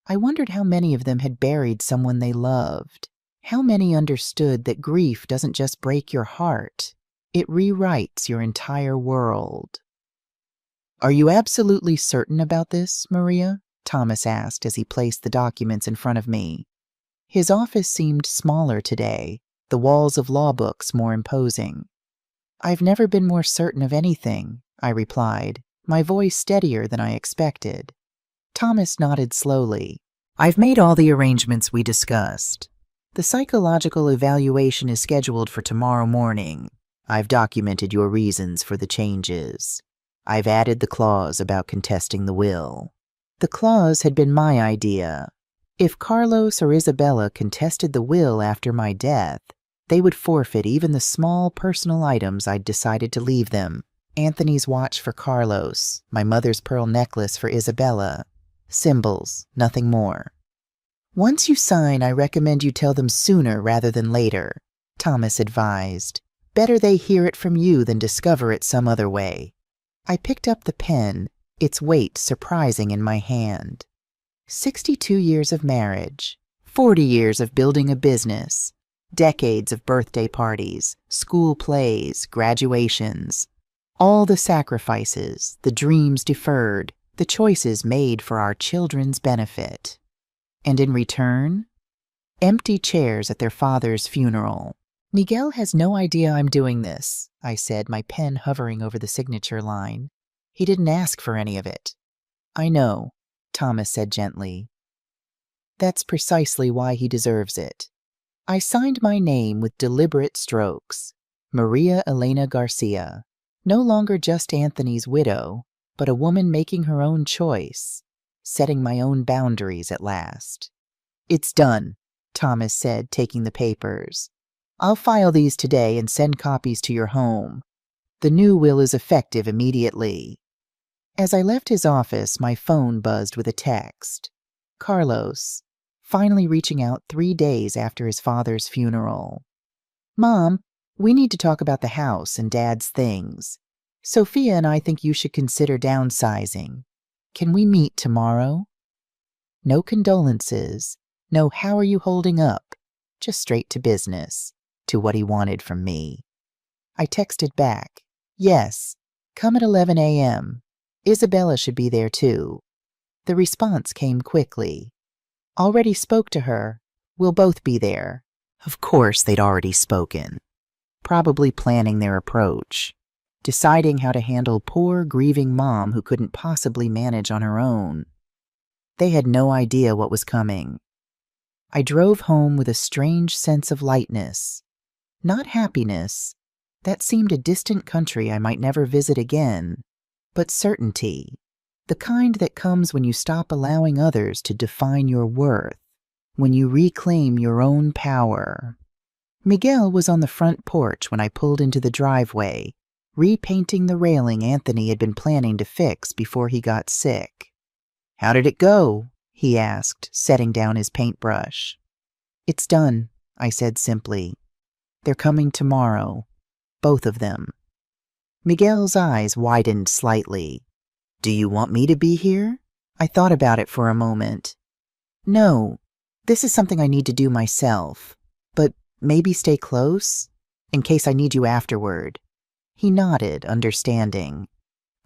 I wondered how many of them had buried someone they loved. How many understood that grief doesn't just break your heart, it rewrites your entire world. "Are you absolutely certain about this, Maria?" Thomas asked as he placed the documents in front of me. His office seemed smaller today, the walls of law books more imposing. "I've never been more certain of anything," I replied, my voice steadier than I expected. Thomas nodded slowly. "I've made all the arrangements we discussed. The psychological evaluation is scheduled for tomorrow morning. I've documented your reasons for the changes. I've added the clause about contesting the will." The clause had been my idea. If Carlos or Isabella contested the will after my death, they would forfeit even the small personal items I'd decided to leave them. Anthony's watch for Carlos, my mother's pearl necklace for Isabella. Symbols, nothing more. "Once you sign, I recommend you tell them sooner rather than later," Thomas advised. "Better they hear it from you than discover it some other way." I picked up the pen, its weight surprising in my hand. 62 years of marriage, 40 years of building a business, decades of birthday parties, school plays, graduations, all the sacrifices, the dreams deferred, the choices made for our children's benefit. And in return, empty chairs at their father's funeral. "Miguel has no idea I'm doing this," I said, my pen hovering over the signature line. "He didn't ask for any of it." "I know," Thomas said gently. "That's precisely why he deserves it." I signed my name with deliberate strokes. Maria Elena Garcia. No longer just Anthony's widow, but a woman making her own choice, setting my own boundaries at last. "It's done," Thomas said, taking the papers. "I'll file these today and send copies to your home. The new will is effective immediately." As I left his office, my phone buzzed with a text. Carlos, finally reaching out 3 days after his father's funeral. "Mom, we need to talk about the house and Dad's things. Sophia and I think you should consider downsizing. Can we meet tomorrow?" No condolences, no "how are you holding up," just straight to business, to what he wanted from me. I texted back, "Yes, come at 11 a.m. Isabella should be there too." The response came quickly. "Already spoke to her. We'll both be there." Of course they'd already spoken. Probably planning their approach. Deciding how to handle poor, grieving Mom who couldn't possibly manage on her own. They had no idea what was coming. I drove home with a strange sense of lightness. Not happiness. That seemed a distant country I might never visit again. But certainty. The kind that comes when you stop allowing others to define your worth. When you reclaim your own power. Miguel was on the front porch when I pulled into the driveway, repainting the railing Anthony had been planning to fix before he got sick. "How did it go?" he asked, setting down his paintbrush. "It's done," I said simply. "They're coming tomorrow. Both of them." Miguel's eyes widened slightly. "Do you want me to be here?" I thought about it for a moment. "No, this is something I need to do myself. But maybe stay close, in case I need you afterward." He nodded, understanding.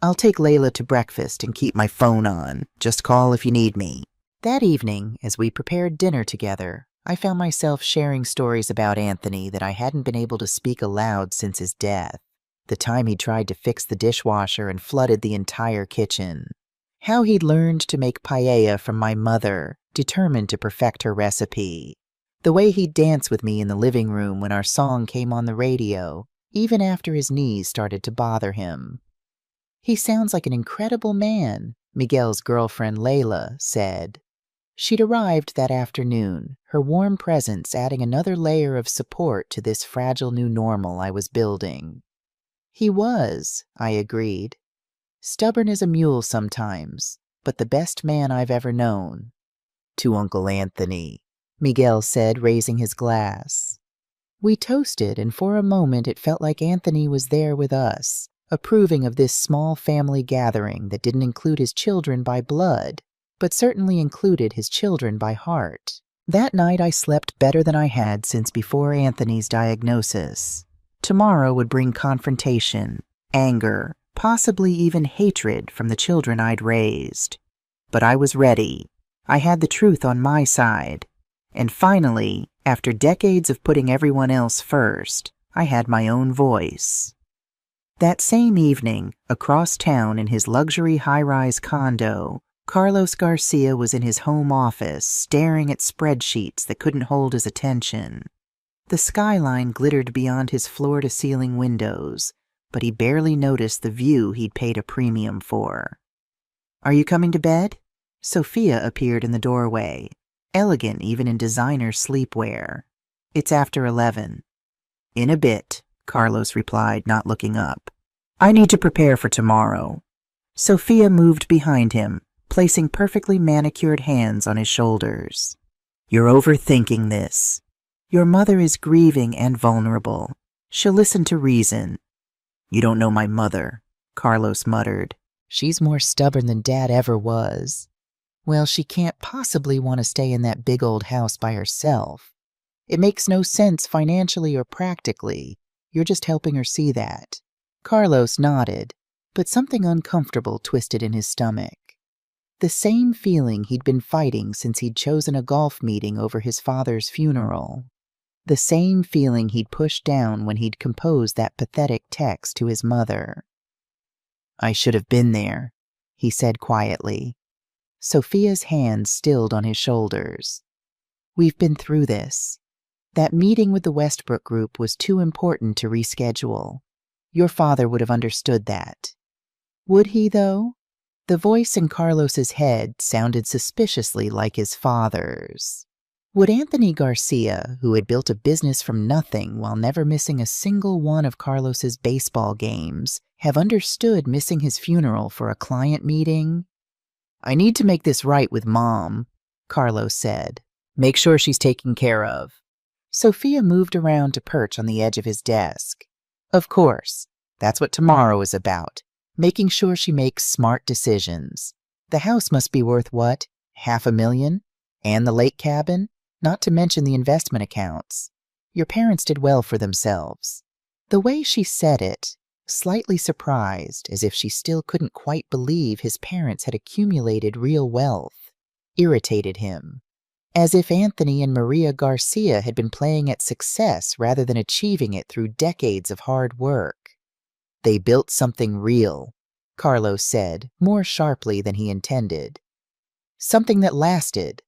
"I'll take Layla to breakfast and keep my phone on. Just call if you need me." That evening, as we prepared dinner together, I found myself sharing stories about Anthony that I hadn't been able to speak aloud since his death. The time he tried to fix the dishwasher and flooded the entire kitchen. How he'd learned to make paella from my mother, determined to perfect her recipe. The way he'd dance with me in the living room when our song came on the radio, even after his knees started to bother him. "He sounds like an incredible man," Miguel's girlfriend Layla said. She'd arrived that afternoon, her warm presence adding another layer of support to this fragile new normal I was building. "He was," I agreed. "Stubborn as a mule sometimes, but the best man I've ever known." To Uncle Anthony," Miguel said, raising his glass. We toasted, and for a moment it felt like Anthony was there with us, approving of this small family gathering that didn't include his children by blood, but certainly included his children by heart. That night I slept better than I had since before Anthony's diagnosis. Tomorrow would bring confrontation, anger, possibly even hatred from the children I'd raised. But I was ready. I had the truth on my side. And finally, after decades of putting everyone else first, I had my own voice. That same evening, across town in his luxury high-rise condo, Carlos Garcia was in his home office, staring at spreadsheets that couldn't hold his attention. The skyline glittered beyond his floor-to-ceiling windows, but he barely noticed the view he'd paid a premium for. "Are you coming to bed?" Sophia appeared in the doorway, elegant even in designer sleepwear. "It's after 11. "In a bit," Carlos replied, not looking up. "I need to prepare for tomorrow." Sophia moved behind him, placing perfectly manicured hands on his shoulders. "You're overthinking this. Your mother is grieving and vulnerable. She'll listen to reason." "You don't know my mother," Carlos muttered. "She's more stubborn than Dad ever was." "Well, she can't possibly want to stay in that big old house by herself. It makes no sense financially or practically. You're just helping her see that." Carlos nodded, but something uncomfortable twisted in his stomach. The same feeling he'd been fighting since he'd chosen a golf meeting over his father's funeral. The same feeling he'd pushed down when he'd composed that pathetic text to his mother. "I should have been there," he said quietly. Sophia's hands stilled on his shoulders. "We've been through this. That meeting with the Westbrook group was too important to reschedule. Your father would have understood that." Would he, though? The voice in Carlos's head sounded suspiciously like his father's. Would Anthony Garcia, who had built a business from nothing while never missing a single one of Carlos's baseball games, have understood missing his funeral for a client meeting? "I need to make this right with Mom," Carlos said. "Make sure she's taken care of." Sophia moved around to perch on the edge of his desk. "Of course. That's what tomorrow is about. Making sure she makes smart decisions. The house must be worth what? $500,000? And the lake cabin? Not to mention the investment accounts. Your parents did well for themselves." The way she said it, slightly surprised, as if she still couldn't quite believe his parents had accumulated real wealth, irritated him. As if Anthony and Maria Garcia had been playing at success rather than achieving it through decades of hard work. "They built something real," Carlos said, more sharply than he intended. "Something that lasted."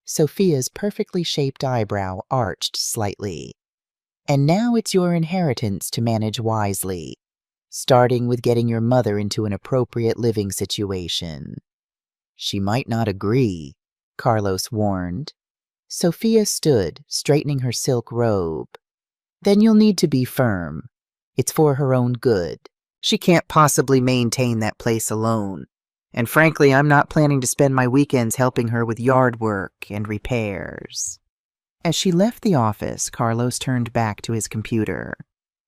Sophia's perfectly shaped eyebrow arched slightly. "And now it's your inheritance to manage wisely, starting with getting your mother into an appropriate living situation." "She might not agree," Carlos warned. Sophia stood, straightening her silk robe. "Then you'll need to be firm. It's for her own good. She can't possibly maintain that place alone. And frankly, I'm not planning to spend my weekends helping her with yard work and repairs." As she left the office, Carlos turned back to his computer.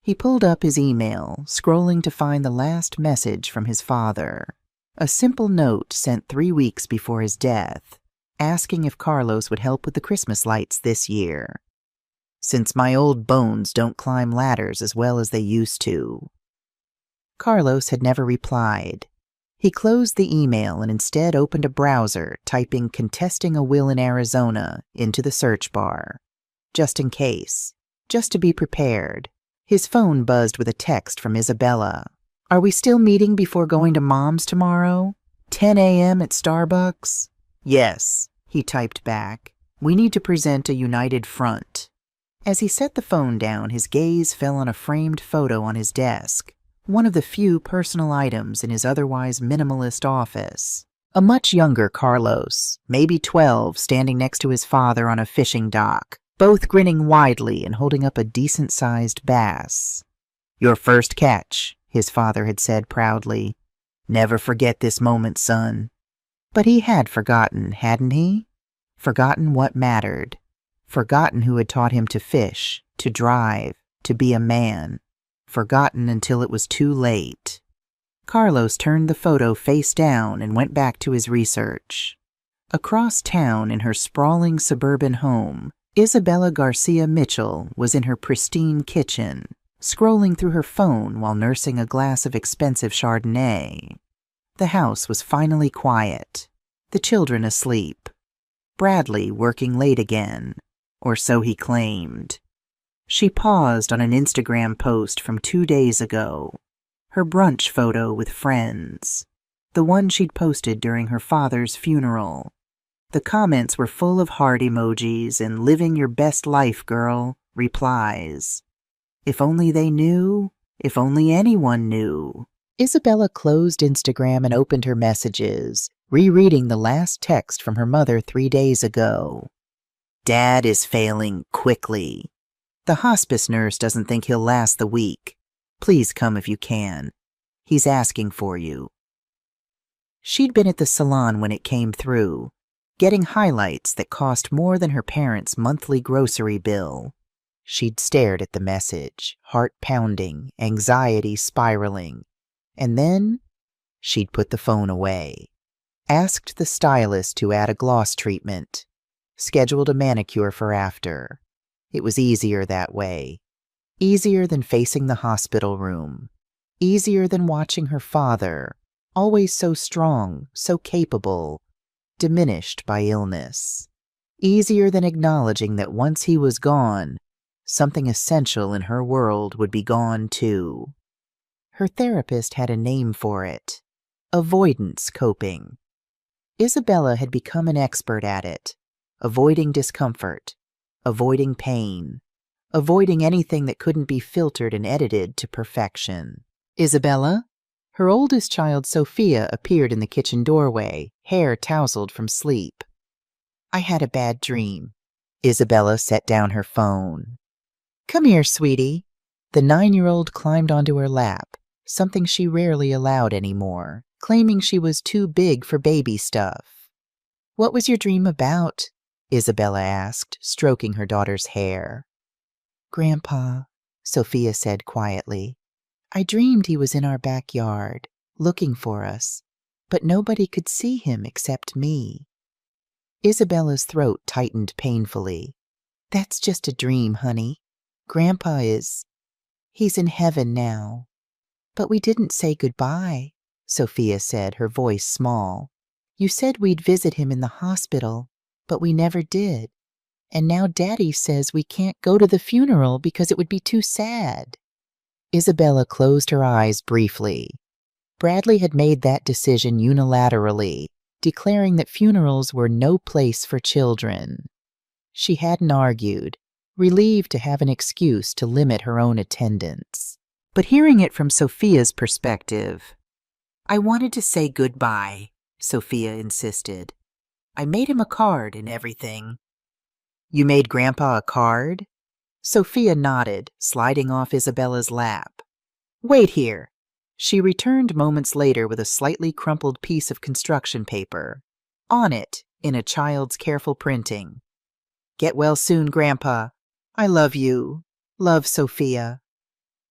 He pulled up his email, scrolling to find the last message from his father. A simple note sent 3 weeks before his death, asking if Carlos would help with the Christmas lights this year. "Since my old bones don't climb ladders as well as they used to." Carlos had never replied. He closed the email and instead opened a browser, typing "contesting a will in Arizona" into the search bar. Just in case. Just to be prepared. His phone buzzed with a text from Isabella. "Are we still meeting before going to Mom's tomorrow? 10 a.m. at Starbucks?" "Yes," he typed back. "We need to present a united front." As he set the phone down, his gaze fell on a framed photo on his desk, one of the few personal items in his otherwise minimalist office. A much younger Carlos, maybe 12, standing next to his father on a fishing dock, both grinning widely and holding up a decent-sized bass. "Your first catch," his father had said proudly. "Never forget this moment, son." But he had forgotten, hadn't he? forgotten what mattered, forgotten who had taught him to fish, to drive, to be a man, forgotten until it was too late. Carlos turned the photo face down and went back to his research. Across town in her sprawling suburban home, Isabella Garcia Mitchell was in her pristine kitchen, scrolling through her phone while nursing a glass of expensive Chardonnay. The house was finally quiet, the children asleep. Bradley working late again, or so he claimed. She paused on an Instagram post from 2 days ago, her brunch photo with friends, the one she'd posted during her father's funeral. The comments were full of heart emojis and living your best life, girl, replies. If only they knew, if only anyone knew. Isabella closed Instagram and opened her messages, rereading the last text from her mother 3 days ago. Dad is failing quickly. The hospice nurse doesn't think he'll last the week. Please come if you can. He's asking for you. She'd been at the salon when it came through, getting highlights that cost more than her parents' monthly grocery bill. She'd stared at the message, heart pounding, anxiety spiraling, and then she'd put the phone away. Asked the stylist to add a gloss treatment. Scheduled a manicure for after. It was easier that way. Easier than facing the hospital room. Easier than watching her father, always so strong, so capable, diminished by illness. Easier than acknowledging that once he was gone, something essential in her world would be gone too. Her therapist had a name for it. Avoidance coping. Isabella had become an expert at it, avoiding discomfort, avoiding pain, avoiding anything that couldn't be filtered and edited to perfection. Isabella? Her oldest child, Sophia, appeared in the kitchen doorway, hair tousled from sleep. I had a bad dream. Isabella set down her phone. Come here, sweetie. The 9-year-old climbed onto her lap, something she rarely allowed anymore, claiming she was too big for baby stuff. What was your dream about? Isabella asked, stroking her daughter's hair. Grandpa, Sophia said quietly. I dreamed he was in our backyard, looking for us, but nobody could see him except me. Isabella's throat tightened painfully. That's just a dream, honey. Grandpa he's in heaven now. But we didn't say goodbye, Sophia said, her voice small. You said we'd visit him in the hospital, but we never did. And now Daddy says we can't go to the funeral because it would be too sad. Isabella closed her eyes briefly. Bradley had made that decision unilaterally, declaring that funerals were no place for children. She hadn't argued, relieved to have an excuse to limit her own attendance. But hearing it from Sophia's perspective, I wanted to say goodbye, Sophia insisted. I made him a card and everything. You made Grandpa a card? Sophia nodded, sliding off Isabella's lap. Wait here. She returned moments later with a slightly crumpled piece of construction paper. On it, in a child's careful printing. Get well soon, Grandpa. I love you. Love, Sophia.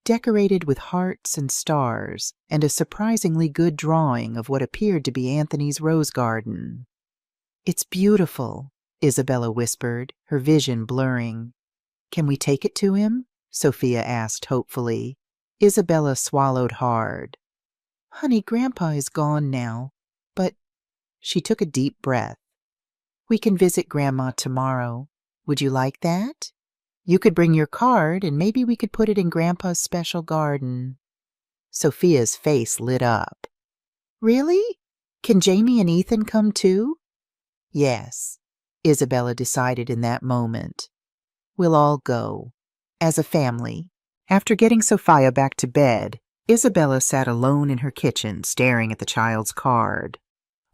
Decorated with hearts and stars, and a surprisingly good drawing of what appeared to be Anthony's rose garden. It's beautiful, Isabella whispered, her vision blurring. Can we take it to him? Sophia asked hopefully. Isabella swallowed hard. Honey, Grandpa is gone now, but... She took a deep breath. We can visit Grandma tomorrow. Would you like that? You could bring your card, and maybe we could put it in Grandpa's special garden. Sophia's face lit up. Really? Can Jamie and Ethan come too? Yes, Isabella decided in that moment. We'll all go, as a family. After getting Sophia back to bed, Isabella sat alone in her kitchen staring at the child's card.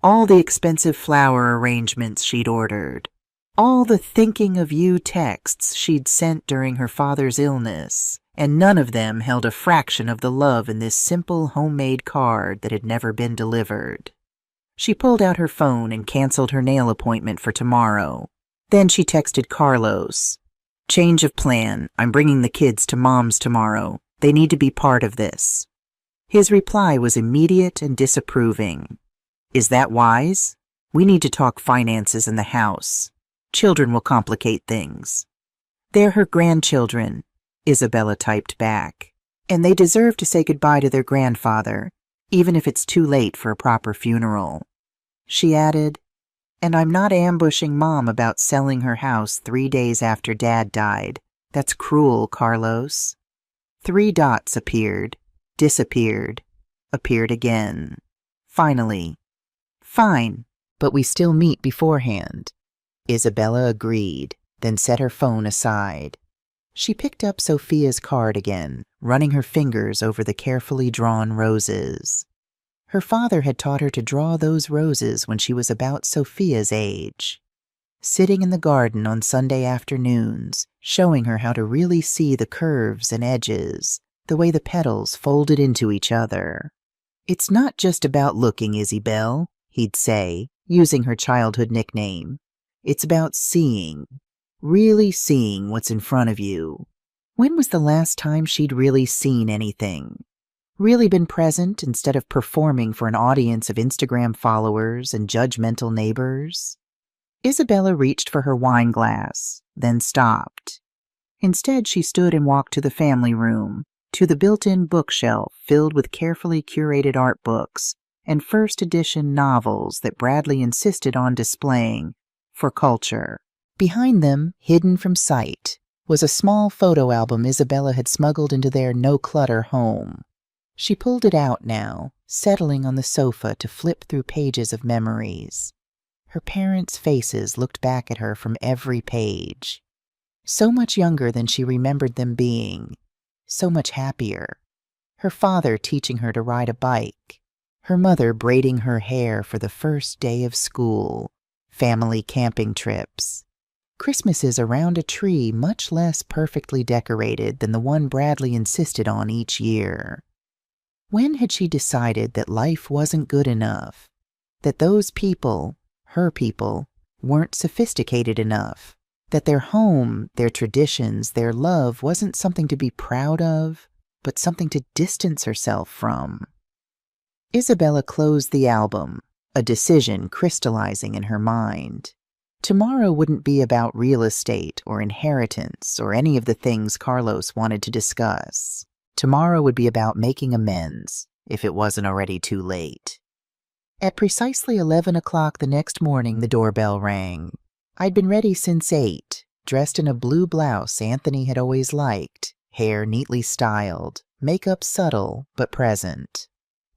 All the expensive flower arrangements she'd ordered. All the thinking of you texts she'd sent during her father's illness, and none of them held a fraction of the love in this simple homemade card that had never been delivered. She pulled out her phone and canceled her nail appointment for tomorrow. Then she texted Carlos. "Change of plan. I'm bringing the kids to Mom's tomorrow. They need to be part of this." His reply was immediate and disapproving. "Is that wise? We need to talk finances in the house. Children will complicate things." "They're her grandchildren," Isabella typed back, "and they deserve to say goodbye to their grandfather, even if it's too late for a proper funeral." She added, "And I'm not ambushing Mom about selling her house 3 days after Dad died. That's cruel, Carlos." 3 dots appeared, disappeared, appeared again. Finally, "Fine, but we still meet beforehand." Isabella agreed, then set her phone aside. She picked up Sophia's card again, running her fingers over the carefully drawn roses. Her father had taught her to draw those roses when she was about Sophia's age. Sitting in the garden on Sunday afternoons, showing her how to really see the curves and edges, the way the petals folded into each other. "It's not just about looking, Isabel," he'd say, using her childhood nickname. "It's about seeing, really seeing what's in front of you." When was the last time she'd really seen anything? Really been present instead of performing for an audience of Instagram followers and judgmental neighbors? Isabella reached for her wine glass, then stopped. Instead, she stood and walked to the family room, to the built-in bookshelf filled with carefully curated art books and first edition novels that Bradley insisted on displaying for culture. Behind them, hidden from sight, was a small photo album Isabella had smuggled into their no-clutter home. She pulled it out now, settling on the sofa to flip through pages of memories. Her parents' faces looked back at her from every page. So much younger than she remembered them being. So much happier. Her father teaching her to ride a bike. Her mother braiding her hair for the first day of school. Family camping trips. Christmases around a tree much less perfectly decorated than the one Bradley insisted on each year. When had she decided that life wasn't good enough? That those people, her people, weren't sophisticated enough? That their home, their traditions, their love wasn't something to be proud of, but something to distance herself from? Isabella closed the album, a decision crystallizing in her mind. Tomorrow wouldn't be about real estate or inheritance or any of the things Carlos wanted to discuss. Tomorrow would be about making amends, if it wasn't already too late. At precisely 11 o'clock the next morning, the doorbell rang. I'd been ready since 8, dressed in a blue blouse Anthony had always liked, hair neatly styled, makeup subtle but present.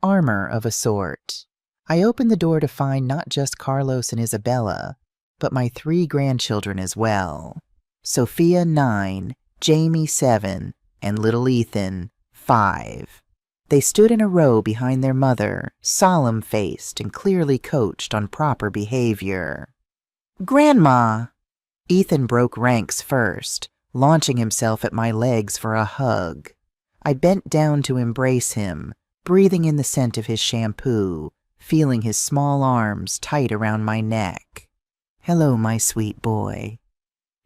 Armor of a sort. I opened the door to find not just Carlos and Isabella, but my 3 grandchildren as well. Sophia, 9, Jamie, 7, and little Ethan, 5. They stood in a row behind their mother, solemn-faced and clearly coached on proper behavior. "Grandma!" Ethan broke ranks first, launching himself at my legs for a hug. I bent down to embrace him, breathing in the scent of his shampoo, feeling his small arms tight around my neck. "Hello, my sweet boy."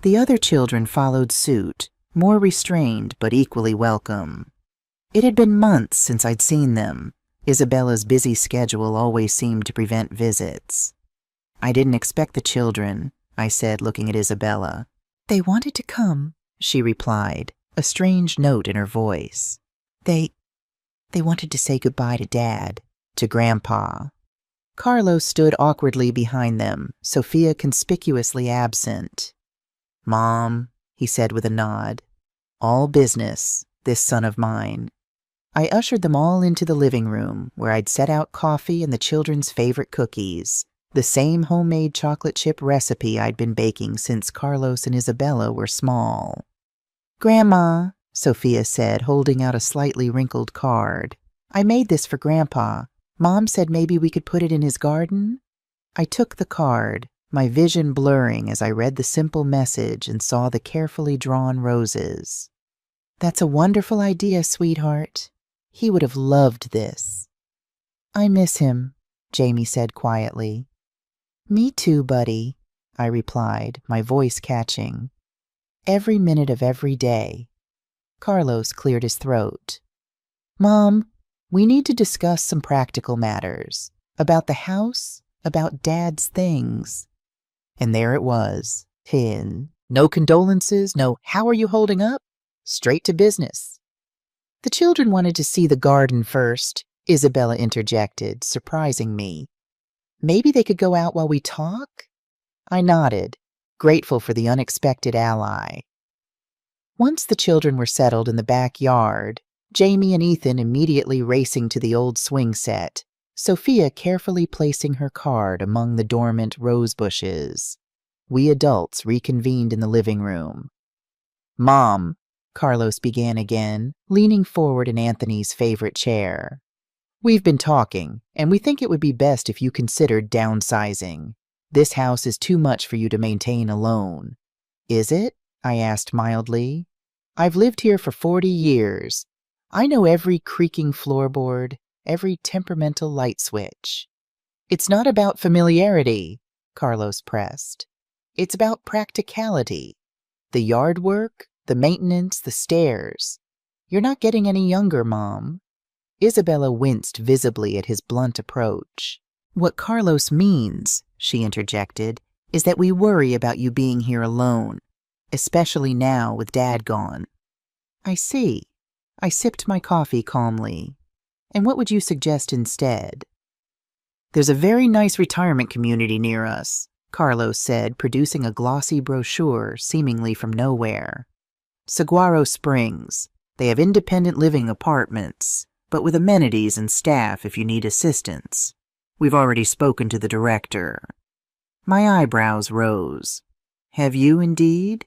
The other children followed suit, more restrained but equally welcome. It had been months since I'd seen them. Isabella's busy schedule always seemed to prevent visits. "I didn't expect the children," I said, looking at Isabella. "They wanted to come," she replied, a strange note in her voice. They wanted to say goodbye to Dad, to Grandpa." Carlos stood awkwardly behind them, Sophia conspicuously absent. "Mom," he said with a nod. "All business, this son of mine." I ushered them all into the living room, where I'd set out coffee and the children's favorite cookies, the same homemade chocolate chip recipe I'd been baking since Carlos and Isabella were small. "Grandma," Sophia said, holding out a slightly wrinkled card. "I made this for Grandpa. Mom said maybe we could put it in his garden." I took the card, my vision blurring as I read the simple message and saw the carefully drawn roses. "That's a wonderful idea, sweetheart. He would have loved this." "I miss him," Jamie said quietly. Me too, buddy, I replied, my voice catching. Every minute of every day. Carlos cleared his throat. Mom, we need to discuss some practical matters. About the house, about Dad's things. And there it was, no condolences, no how are you holding up? Straight to business. The children wanted to see the garden first, Isabella interjected, surprising me. Maybe they could go out while we talk? I nodded, grateful for the unexpected ally. Once the children were settled in the backyard, Jamie and Ethan immediately racing to the old swing set, Sophia carefully placing her card among the dormant rose bushes. We adults reconvened in the living room. Mom, Carlos began again, leaning forward in Anthony's favorite chair. We've been talking, and we think it would be best if you considered downsizing. This house is too much for you to maintain alone. Is it? I asked mildly. I've lived here for 40 years. I know every creaking floorboard, every temperamental light switch. It's not about familiarity, Carlos pressed. It's about practicality. The yard work, the maintenance, the stairs. You're not getting any younger, Mom. Isabella winced visibly at his blunt approach. What Carlos means, she interjected, is that we worry about you being here alone, especially now with Dad gone. I see. I sipped my coffee calmly. And what would you suggest instead? There's a very nice retirement community near us, Carlos said, producing a glossy brochure seemingly from nowhere. Saguaro Springs. They have independent living apartments, but with amenities and staff if you need assistance. We've already spoken to the director. My eyebrows rose. Have you indeed?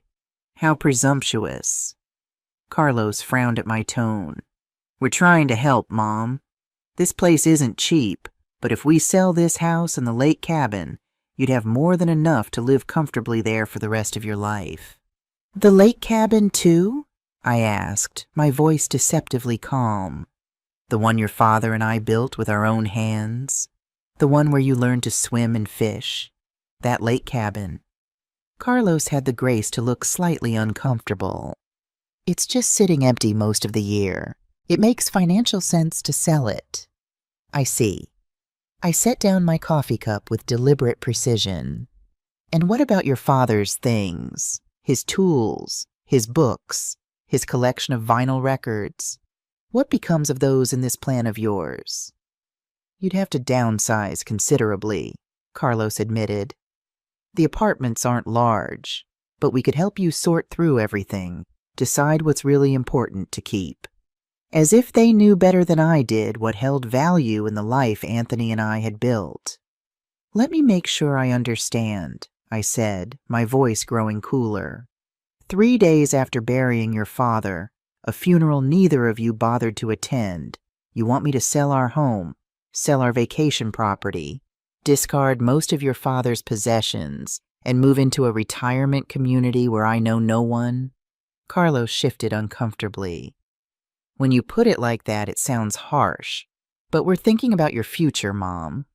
How presumptuous. Carlos frowned at my tone. We're trying to help, Mom. This place isn't cheap, but if we sell this house and the lake cabin, you'd have more than enough to live comfortably there for the rest of your life. The lake cabin, too? I asked, my voice deceptively calm. The one your father and I built with our own hands. The one where you learned to swim and fish. That lake cabin. Carlos had the grace to look slightly uncomfortable. It's just sitting empty most of the year. It makes financial sense to sell it. I see. I set down my coffee cup with deliberate precision. And what about your father's things? His tools, his books, his collection of vinyl records? What becomes of those in this plan of yours? You'd have to downsize considerably, Carlos admitted. The apartments aren't large, but we could help you sort through everything, decide what's really important to keep. As if they knew better than I did what held value in the life Anthony and I had built. Let me make sure I understand, I said, my voice growing cooler. 3 days after burying your father, a funeral neither of you bothered to attend, you want me to sell our home, sell our vacation property, discard most of your father's possessions, and move into a retirement community where I know no one? Carlos shifted uncomfortably. When you put it like that, it sounds harsh. But we're thinking about your future, Mom.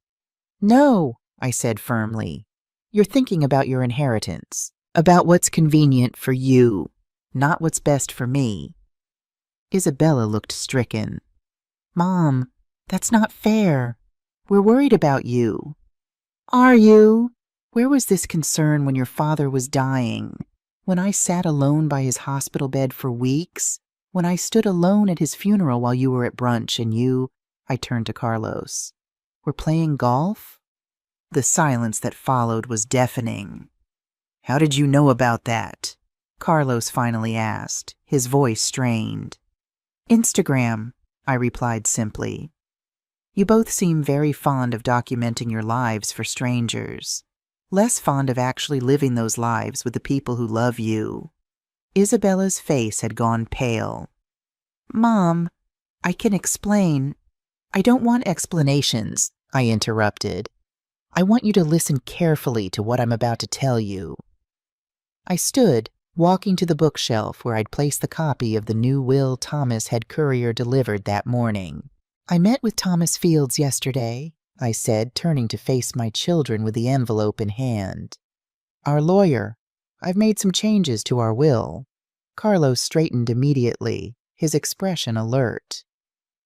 No, I said firmly. You're thinking about your inheritance, about what's convenient for you, not what's best for me. Isabella looked stricken. Mom, that's not fair. We're worried about you. Are you? Where was this concern when your father was dying? When I sat alone by his hospital bed for weeks? When I stood alone at his funeral while you were at brunch and you, I turned to Carlos, were playing golf? The silence that followed was deafening. How did you know about that? Carlos finally asked, his voice strained. Instagram, I replied simply. You both seem very fond of documenting your lives for strangers, less fond of actually living those lives with the people who love you. Isabella's face had gone pale. Mom, I can explain. I don't want explanations, I interrupted. I want you to listen carefully to what I'm about to tell you. I stood, walking to the bookshelf where I'd placed the copy of the new will Thomas had courier delivered that morning. I met with Thomas Fields yesterday. I said, turning to face my children with the envelope in hand. Our lawyer. I've made some changes to our will. Carlos straightened immediately, his expression alert.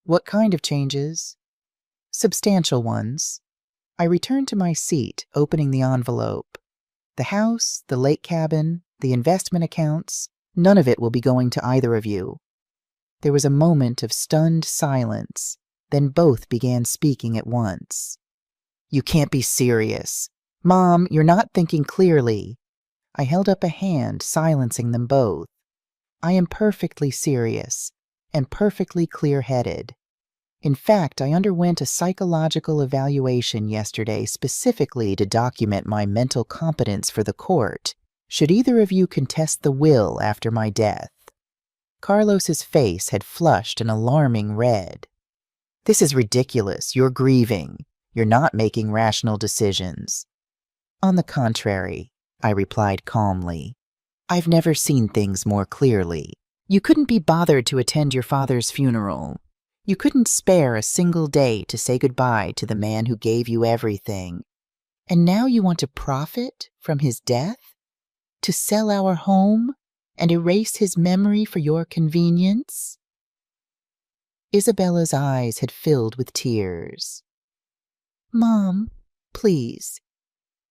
What kind of changes? Substantial ones. I returned to my seat, opening the envelope. The house, the lake cabin, the investment accounts, none of it will be going to either of you. There was a moment of stunned silence, then both began speaking at once. You can't be serious. Mom, you're not thinking clearly. I held up a hand, silencing them both. I am perfectly serious and perfectly clear-headed. In fact, I underwent a psychological evaluation yesterday specifically to document my mental competence for the court, should either of you contest the will after my death. Carlos's face had flushed an alarming red. This is ridiculous. You're grieving. You're not making rational decisions. On the contrary, I replied calmly. I've never seen things more clearly. You couldn't be bothered to attend your father's funeral. You couldn't spare a single day to say goodbye to the man who gave you everything. And now you want to profit from his death? To sell our home and erase his memory for your convenience? Isabella's eyes had filled with tears. Mom, please.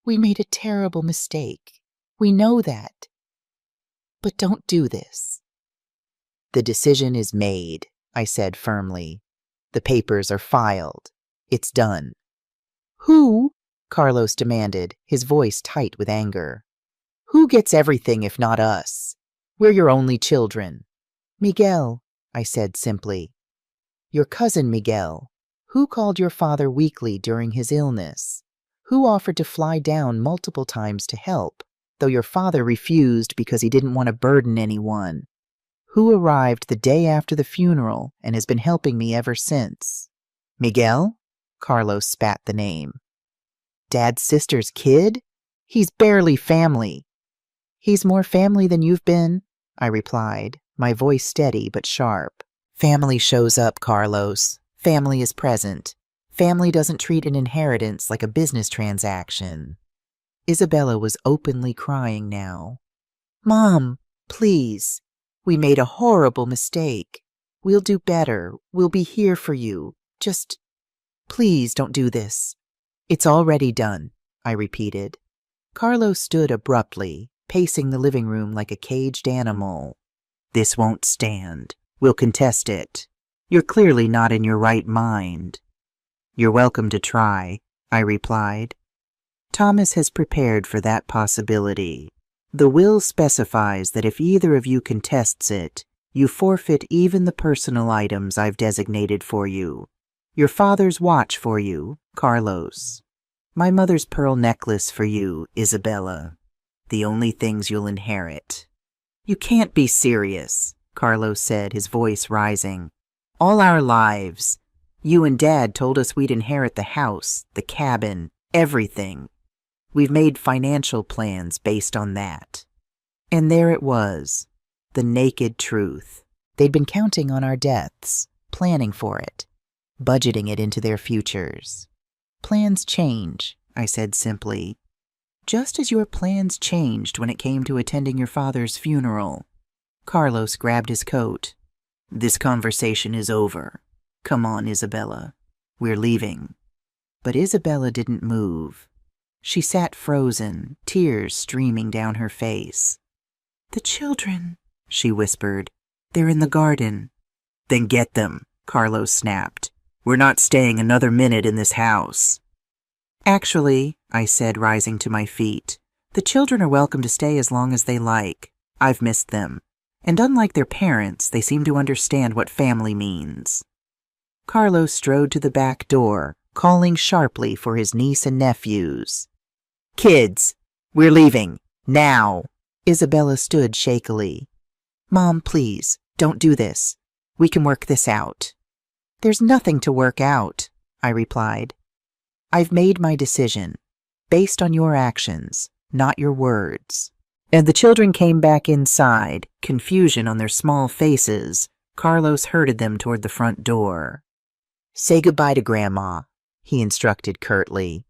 We made a terrible mistake. We know that. But don't do this. The decision is made, I said firmly. The papers are filed. It's done. Who? Carlos demanded, his voice tight with anger. Who gets everything if not us? We're your only children. Miguel, I said simply. Your cousin Miguel. Who called your father weekly during his illness? Who offered to fly down multiple times to help, though your father refused because he didn't want to burden anyone? Who arrived the day after the funeral and has been helping me ever since? Miguel? Carlos spat the name. Dad's sister's kid? He's barely family. He's more family than you've been, I replied, my voice steady but sharp. Family shows up, Carlos. Family is present. Family doesn't treat an inheritance like a business transaction. Isabella was openly crying now. Mom, please. We made a horrible mistake. We'll do better. We'll be here for you. Just, please don't do this. It's already done, I repeated. Carlos stood abruptly, pacing the living room like a caged animal. This won't stand. We'll contest it. You're clearly not in your right mind. You're welcome to try, I replied. Thomas has prepared for that possibility. The will specifies that if either of you contests it, you forfeit even the personal items I've designated for you. Your father's watch for you, Carlos. My mother's pearl necklace for you, Isabella. The only things you'll inherit. You can't be serious, Carlos said, his voice rising. All our lives, you and Dad told us we'd inherit the house, the cabin, everything. We've made financial plans based on that. And there it was, the naked truth. They'd been counting on our deaths, planning for it, budgeting it into their futures. Plans change, I said simply. Just as your plans changed when it came to attending your father's funeral. Carlos grabbed his coat. This conversation is over. Come on, Isabella. We're leaving. But Isabella didn't move. She sat frozen, tears streaming down her face. The children, she whispered. They're in the garden. Then get them, Carlos snapped. We're not staying another minute in this house. Actually, I said, rising to my feet, the children are welcome to stay as long as they like. I've missed them. And unlike their parents, they seem to understand what family means. Carlos strode to the back door, calling sharply for his niece and nephews. Kids, we're leaving, now. Isabella stood shakily. Mom, please, don't do this. We can work this out. There's nothing to work out, I replied. I've made my decision, based on your actions, not your words. And the children came back inside, confusion on their small faces. Carlos herded them toward the front door. Say goodbye to Grandma. he instructed curtly.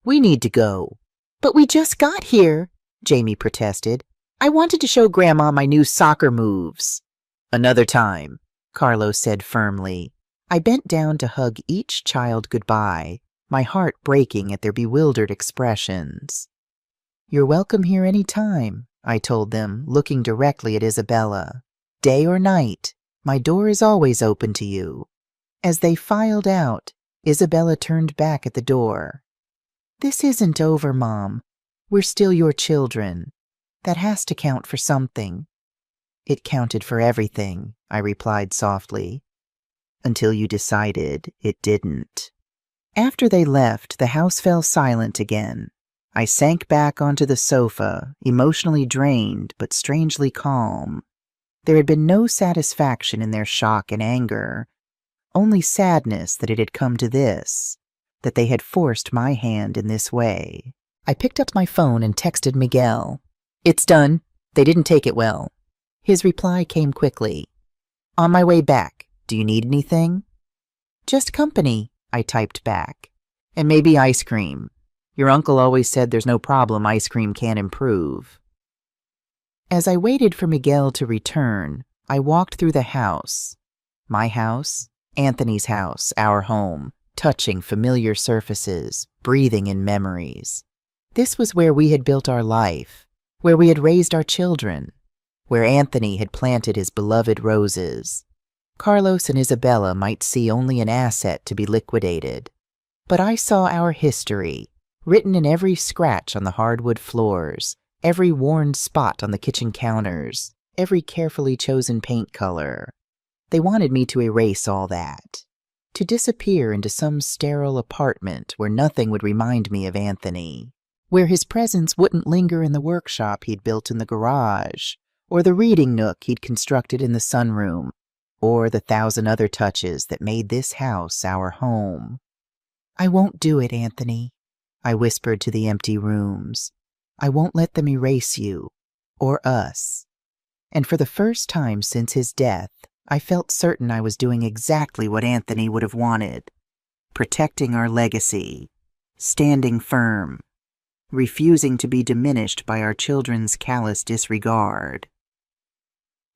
We need to go. But we just got here, Jamie protested. I wanted to show Grandma my new soccer moves. Another time, Carlos said firmly. I bent down to hug each child goodbye, my heart breaking at their bewildered expressions. You're welcome here any time, I told them, looking directly at Isabella. Day or night, my door is always open to you. As they filed out, Isabella turned back at the door. This isn't over, Mom. We're still your children. That has to count for something. It counted for everything, I replied softly. Until you decided it didn't. After they left, the house fell silent again. I sank back onto the sofa, emotionally drained but strangely calm. There had been no satisfaction in their shock and anger, only sadness that it had come to this, that they had forced my hand in this way. I picked up my phone and texted Miguel. It's done. They didn't take it well. His reply came quickly. On my way back. Do you need anything? Just company, I typed back. And maybe ice cream. Your uncle always said there's no problem ice cream can't improve. As I waited for Miguel to return, I walked through the house. My house, Anthony's house, our home, touching familiar surfaces, breathing in memories. This was where we had built our life, where we had raised our children, where Anthony had planted his beloved roses. Carlos and Isabella might see only an asset to be liquidated, but I saw our history, written in every scratch on the hardwood floors, every worn spot on the kitchen counters, every carefully chosen paint color. They wanted me to erase all that, to disappear into some sterile apartment where nothing would remind me of Anthony, where his presence wouldn't linger in the workshop he'd built in the garage, or the reading nook he'd constructed in the sunroom, or the 1,000 other touches that made this house our home. I won't do it, Anthony, I whispered to the empty rooms. I won't let them erase you, or us. And for the first time since his death, I felt certain I was doing exactly what Anthony would have wanted, protecting our legacy, standing firm, refusing to be diminished by our children's callous disregard.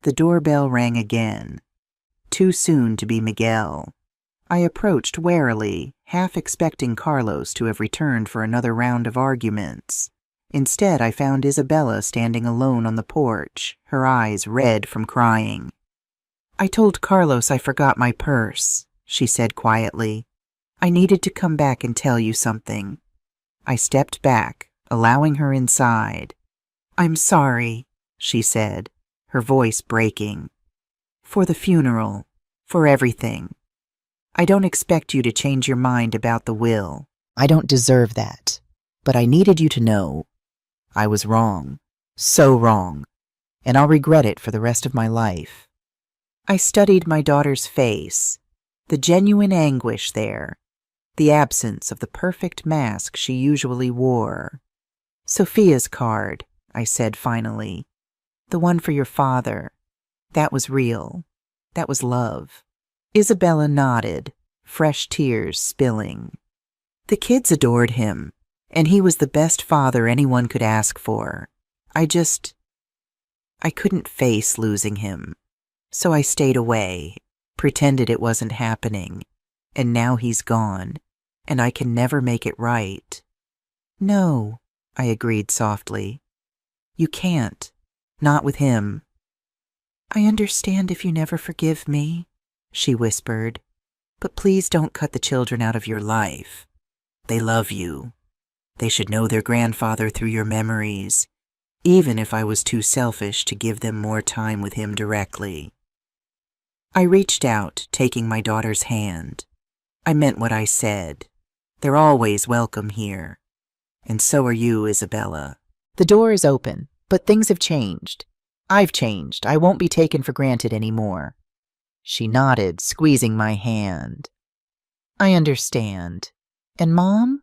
The doorbell rang again. Too soon to be Miguel. I approached warily, half expecting Carlos to have returned for another round of arguments. Instead, I found Isabella standing alone on the porch, her eyes red from crying. I told Carlos I forgot my purse, she said quietly. I needed to come back and tell you something. I stepped back, allowing her inside. I'm sorry, she said, her voice breaking. For the funeral, for everything. I don't expect you to change your mind about the will. I don't deserve that. But I needed you to know. I was wrong. So wrong. And I'll regret it for the rest of my life. I studied my daughter's face, the genuine anguish there, the absence of the perfect mask she usually wore. Sophia's card, I said finally. The one for your father. That was real. That was love. Isabella nodded, fresh tears spilling. The kids adored him, and he was the best father anyone could ask for. I couldn't face losing him. So I stayed away, pretended it wasn't happening, and now he's gone, and I can never make it right. No, I agreed softly. You can't. Not with him. I understand if you never forgive me, she whispered, but please don't cut the children out of your life. They love you. They should know their grandfather through your memories, even if I was too selfish to give them more time with him directly. I reached out, taking my daughter's hand. I meant what I said. They're always welcome here. And so are you, Isabella. The door is open, but things have changed. I've changed. I won't be taken for granted anymore. She nodded, squeezing my hand. I understand. And Mom?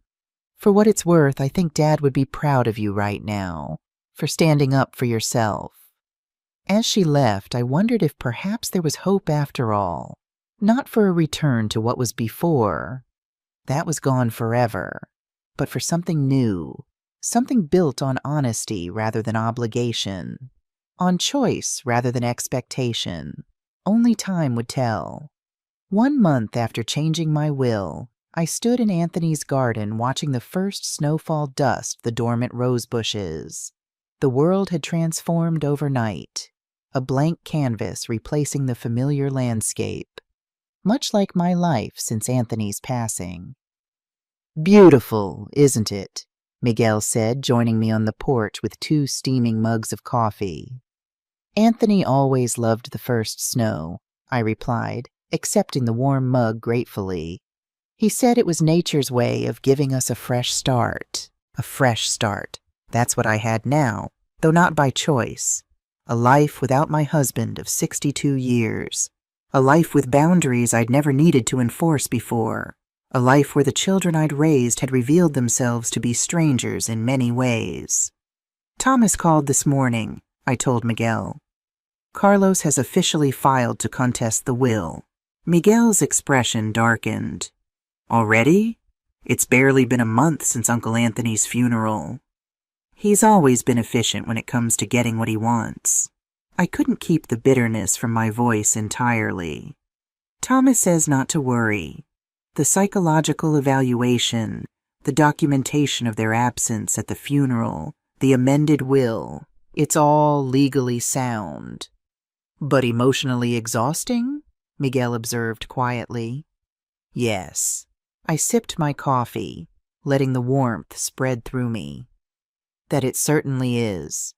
For what it's worth, I think Dad would be proud of you right now, for standing up for yourself. As she left, I wondered if perhaps there was hope after all, not for a return to what was before, That was gone forever. But for something new, something built on honesty rather than obligation, on choice rather than expectation. Only time would tell. 1 month after changing my will, I stood in Anthony's garden watching the first snowfall dust the dormant rose bushes. The world had transformed overnight, a blank canvas replacing the familiar landscape, much like my life since Anthony's passing. "Beautiful, isn't it?" Miguel said, joining me on the porch with 2 steaming mugs of coffee. "Anthony always loved the first snow," I replied, accepting the warm mug gratefully. "He said it was nature's way of giving us a fresh start." A fresh start. That's what I had now, though not by choice. A life without my husband of 62 years. A life with boundaries I'd never needed to enforce before. A life where the children I'd raised had revealed themselves to be strangers in many ways. "Thomas called this morning," I told Miguel. "Carlos has officially filed to contest the will." Miguel's expression darkened. "Already? It's barely been a month since Uncle Anthony's funeral." He's always been efficient when it comes to getting what he wants. I couldn't keep the bitterness from my voice entirely. "Thomas says not to worry. The psychological evaluation, the documentation of their absence at the funeral, the amended will, it's all legally sound." "But emotionally exhausting?" Miguel observed quietly. "Yes." I sipped my coffee, letting the warmth spread through me. "That it certainly is."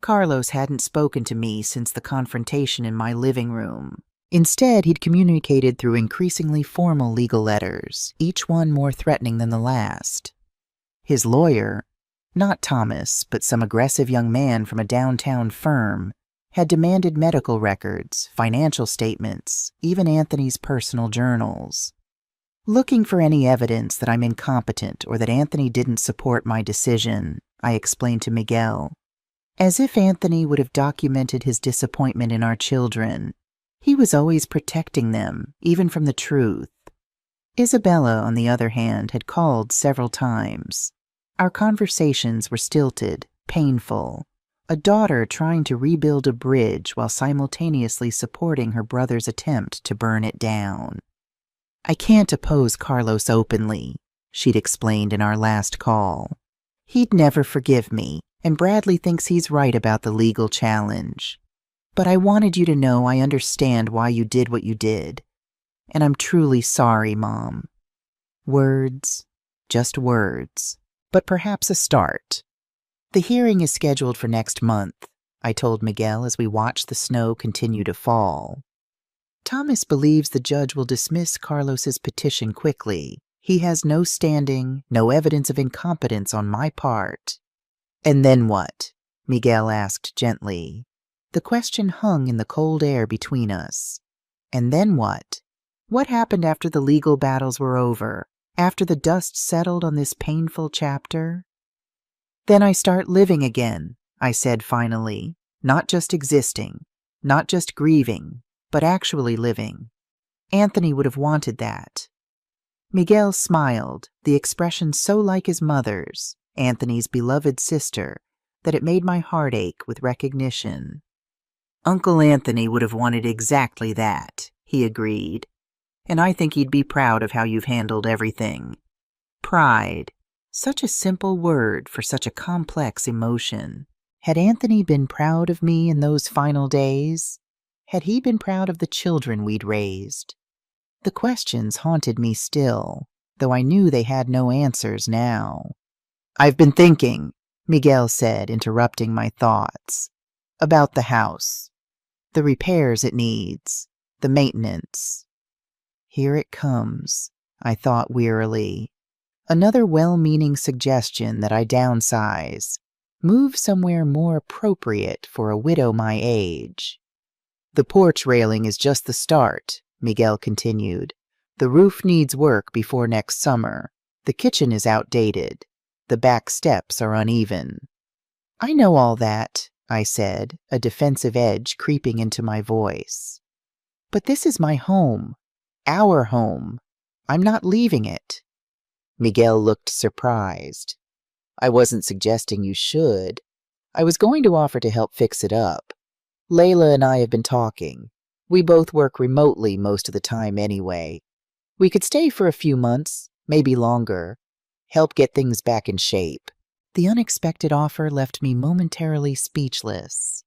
Carlos hadn't spoken to me since the confrontation in my living room. Instead, he'd communicated through increasingly formal legal letters, each one more threatening than the last. His lawyer, not Thomas, but some aggressive young man from a downtown firm, had demanded medical records, financial statements, even Anthony's personal journals. "Looking for any evidence that I'm incompetent or that Anthony didn't support my decision," I explained to Miguel. As if Anthony would have documented his disappointment in our children. He was always protecting them, even from the truth. Isabella, on the other hand, had called several times. Our conversations were stilted, painful. A daughter trying to rebuild a bridge while simultaneously supporting her brother's attempt to burn it down. "I can't oppose Carlos openly," she'd explained in our last call. "He'd never forgive me, and Bradley thinks he's right about the legal challenge. But I wanted you to know I understand why you did what you did. And I'm truly sorry, Mom." Words, just words, but perhaps a start. "The hearing is scheduled for next month," I told Miguel as we watched the snow continue to fall. "Thomas believes the judge will dismiss Carlos's petition quickly. He has no standing, no evidence of incompetence on my part." "And then what?" Miguel asked gently. The question hung in the cold air between us. And then what? What happened after the legal battles were over, after the dust settled on this painful chapter? "Then I start living again," I said finally, "not just existing, not just grieving, but actually living. Anthony would have wanted that." Miguel smiled, the expression so like his mother's, Anthony's beloved sister, that it made my heart ache with recognition. "Uncle Anthony would have wanted exactly that," he agreed. "And I think he'd be proud of how you've handled everything." Pride. Such a simple word for such a complex emotion. Had Anthony been proud of me in those final days? Had he been proud of the children we'd raised? The questions haunted me still, though I knew they had no answers now. "I've been thinking," Miguel said, interrupting my thoughts, "about the house. The repairs it needs, the maintenance." Here it comes, I thought wearily. Another well-meaning suggestion that I downsize, move somewhere more appropriate for a widow my age. "The porch railing is just the start," Miguel continued. "The roof needs work before next summer. The kitchen is outdated. The back steps are uneven." "I know all that," I said, a defensive edge creeping into my voice. "But this is my home. Our home. I'm not leaving it." Miguel looked surprised. I wasn't suggesting you should. I was going to offer to help fix it up. Layla and I have been talking. We both work remotely most of the time anyway. We could stay for a few months, maybe longer. Help get things back in shape. The unexpected offer left me momentarily speechless.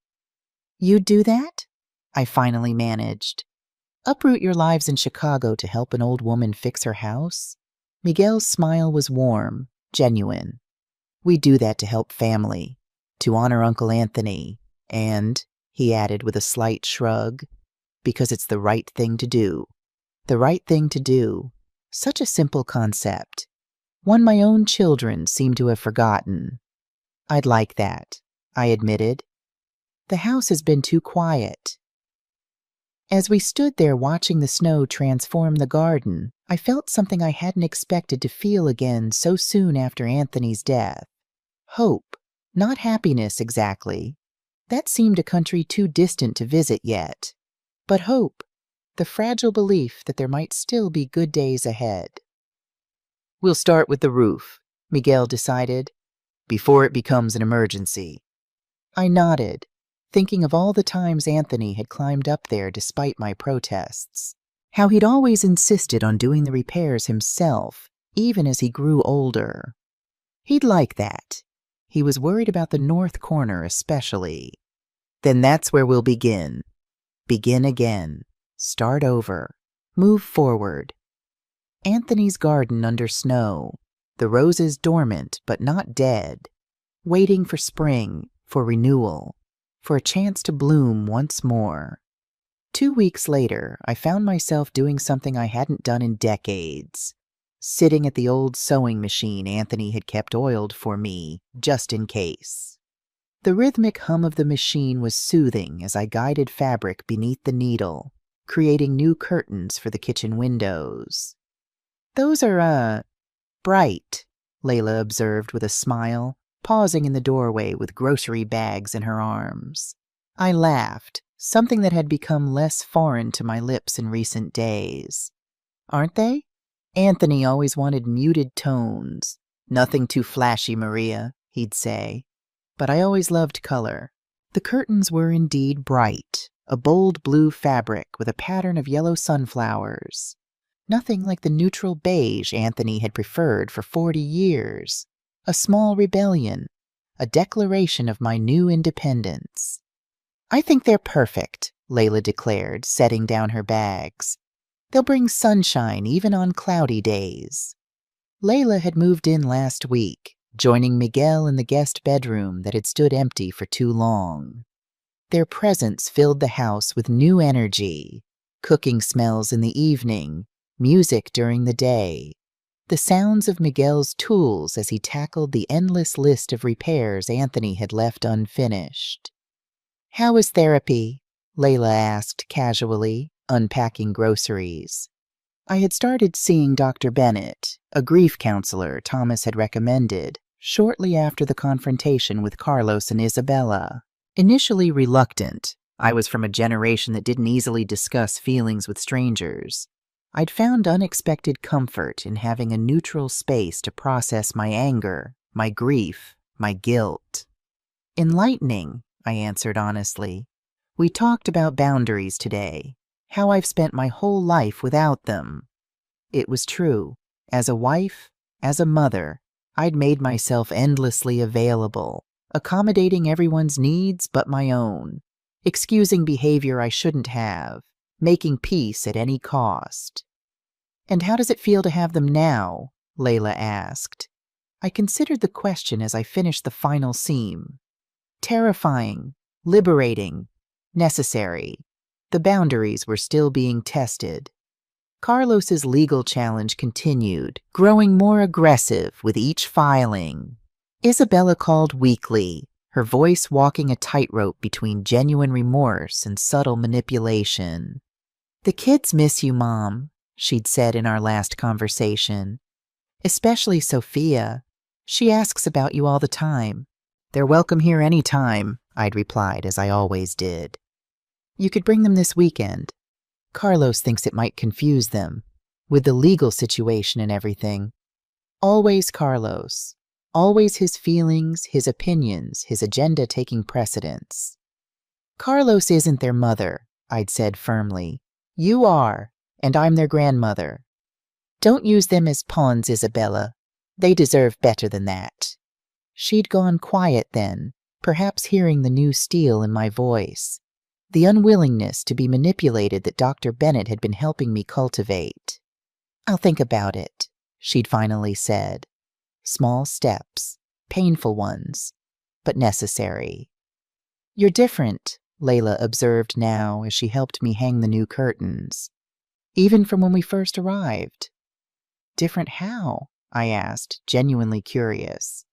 You'd do that? I finally managed. Uproot your lives in Chicago to help an old woman fix her house? Miguel's smile was warm, genuine. We do that to help family, to honor Uncle Anthony, and, he added with a slight shrug, because it's the right thing to do. The right thing to do. Such a simple concept. One my own children seem to have forgotten. I'd like that, I admitted. The house has been too quiet. As we stood there watching the snow transform the garden, I felt something I hadn't expected to feel again so soon after Anthony's death. Hope, not happiness exactly. That seemed a country too distant to visit yet. But hope, the fragile belief that there might still be good days ahead. We'll start with the roof, Miguel decided, before it becomes an emergency. I nodded, thinking of all the times Anthony had climbed up there despite my protests. How he'd always insisted on doing the repairs himself, even as he grew older. He'd like that. He was worried about the north corner especially. Then that's where we'll begin. Begin again. Start over. Move forward. Anthony's garden under snow. The roses dormant but not dead. Waiting for spring, for renewal, for a chance to bloom once more. 2 weeks later, I found myself doing something I hadn't done in decades. Sitting at the old sewing machine Anthony had kept oiled for me, just in case. The rhythmic hum of the machine was soothing as I guided fabric beneath the needle, creating new curtains for the kitchen windows. Those are, bright, Layla observed with a smile, pausing in the doorway with grocery bags in her arms. I laughed, something that had become less foreign to my lips in recent days. Aren't they? Anthony always wanted muted tones. Nothing too flashy, Maria, he'd say. But I always loved color. The curtains were indeed bright, a bold blue fabric with a pattern of yellow sunflowers. Nothing like the neutral beige Anthony had preferred for 40 years. A small rebellion, a declaration of my new independence. I think they're perfect, Layla declared, setting down her bags. They'll bring sunshine even on cloudy days. Layla had moved in last week, joining Miguel in the guest bedroom that had stood empty for too long. Their presence filled the house with new energy, cooking smells in the evening, music during the day, the sounds of Miguel's tools as he tackled the endless list of repairs Anthony had left unfinished. How is therapy? Layla asked casually, unpacking groceries. I had started seeing Dr. Bennett, a grief counselor Thomas had recommended, shortly after the confrontation with Carlos and Isabella. Initially reluctant, I was from a generation that didn't easily discuss feelings with strangers. I'd found unexpected comfort in having a neutral space to process my anger, my grief, my guilt. Enlightening, I answered honestly. We talked about boundaries today, how I've spent my whole life without them. It was true. As a wife, as a mother, I'd made myself endlessly available, accommodating everyone's needs but my own, excusing behavior I shouldn't have, making peace at any cost. And how does it feel to have them now? Layla asked. I considered the question as I finished the final seam. Terrifying, liberating, necessary. The boundaries were still being tested. Carlos's legal challenge continued, growing more aggressive with each filing. Isabella called weekly, her voice walking a tightrope between genuine remorse and subtle manipulation. The kids miss you, Mom, she'd said in our last conversation. Especially Sophia. She asks about you all the time. They're welcome here any time, I'd replied as I always did. You could bring them this weekend. Carlos thinks it might confuse them, with the legal situation and everything. Always Carlos. Always his feelings, his opinions, his agenda taking precedence. Carlos isn't their mother, I'd said firmly. You are, and I'm their grandmother. Don't use them as pawns, Isabella. They deserve better than that. She'd gone quiet then, perhaps hearing the new steel in my voice, the unwillingness to be manipulated that Dr. Bennett had been helping me cultivate. I'll think about it, she'd finally said. Small steps, painful ones, but necessary. You're different, Layla observed now as she helped me hang the new curtains, even from when we first arrived. Different how? I asked, genuinely curious.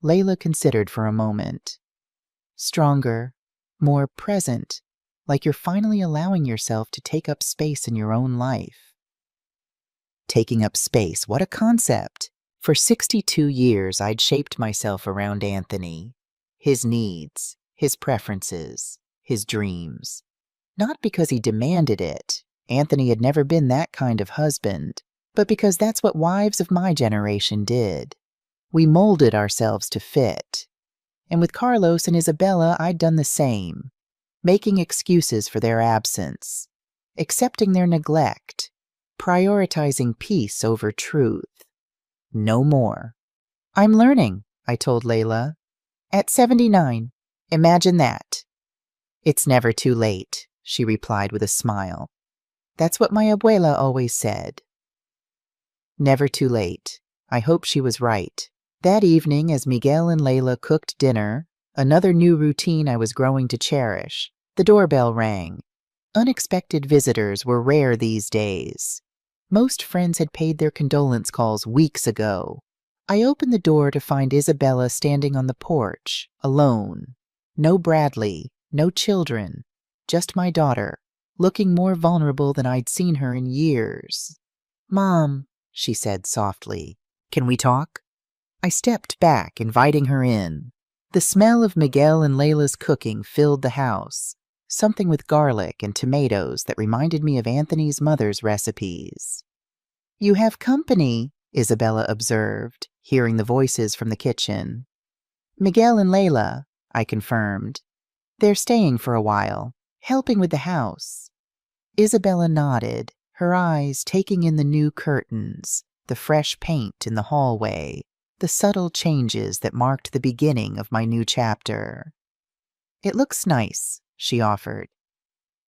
Layla considered for a moment. Stronger, more present, like you're finally allowing yourself to take up space in your own life. Taking up space, what a concept! For 62 years, I'd shaped myself around Anthony, his needs, his preferences, his dreams. Not because he demanded it. Anthony had never been that kind of husband, but because that's what wives of my generation did. We molded ourselves to fit. And with Carlos and Isabella, I'd done the same, making excuses for their absence, accepting their neglect, prioritizing peace over truth. No more. I'm learning, I told Layla. At 79. Imagine that. It's never too late, she replied with a smile. That's what my abuela always said. Never too late. I hope she was right. That evening, as Miguel and Layla cooked dinner, another new routine I was growing to cherish, the doorbell rang. Unexpected visitors were rare these days. Most friends had paid their condolence calls weeks ago. I opened the door to find Isabella standing on the porch, alone. No Bradley, no children, just my daughter, looking more vulnerable than I'd seen her in years. Mom, she said softly, can we talk? I stepped back, inviting her in. The smell of Miguel and Layla's cooking filled the house, something with garlic and tomatoes that reminded me of Anthony's mother's recipes. You have company, Isabella observed, hearing the voices from the kitchen. Miguel and Layla, I confirmed. They're staying for a while, helping with the house. Isabella nodded, her eyes taking in the new curtains, the fresh paint in the hallway, the subtle changes that marked the beginning of my new chapter. It looks nice, she offered.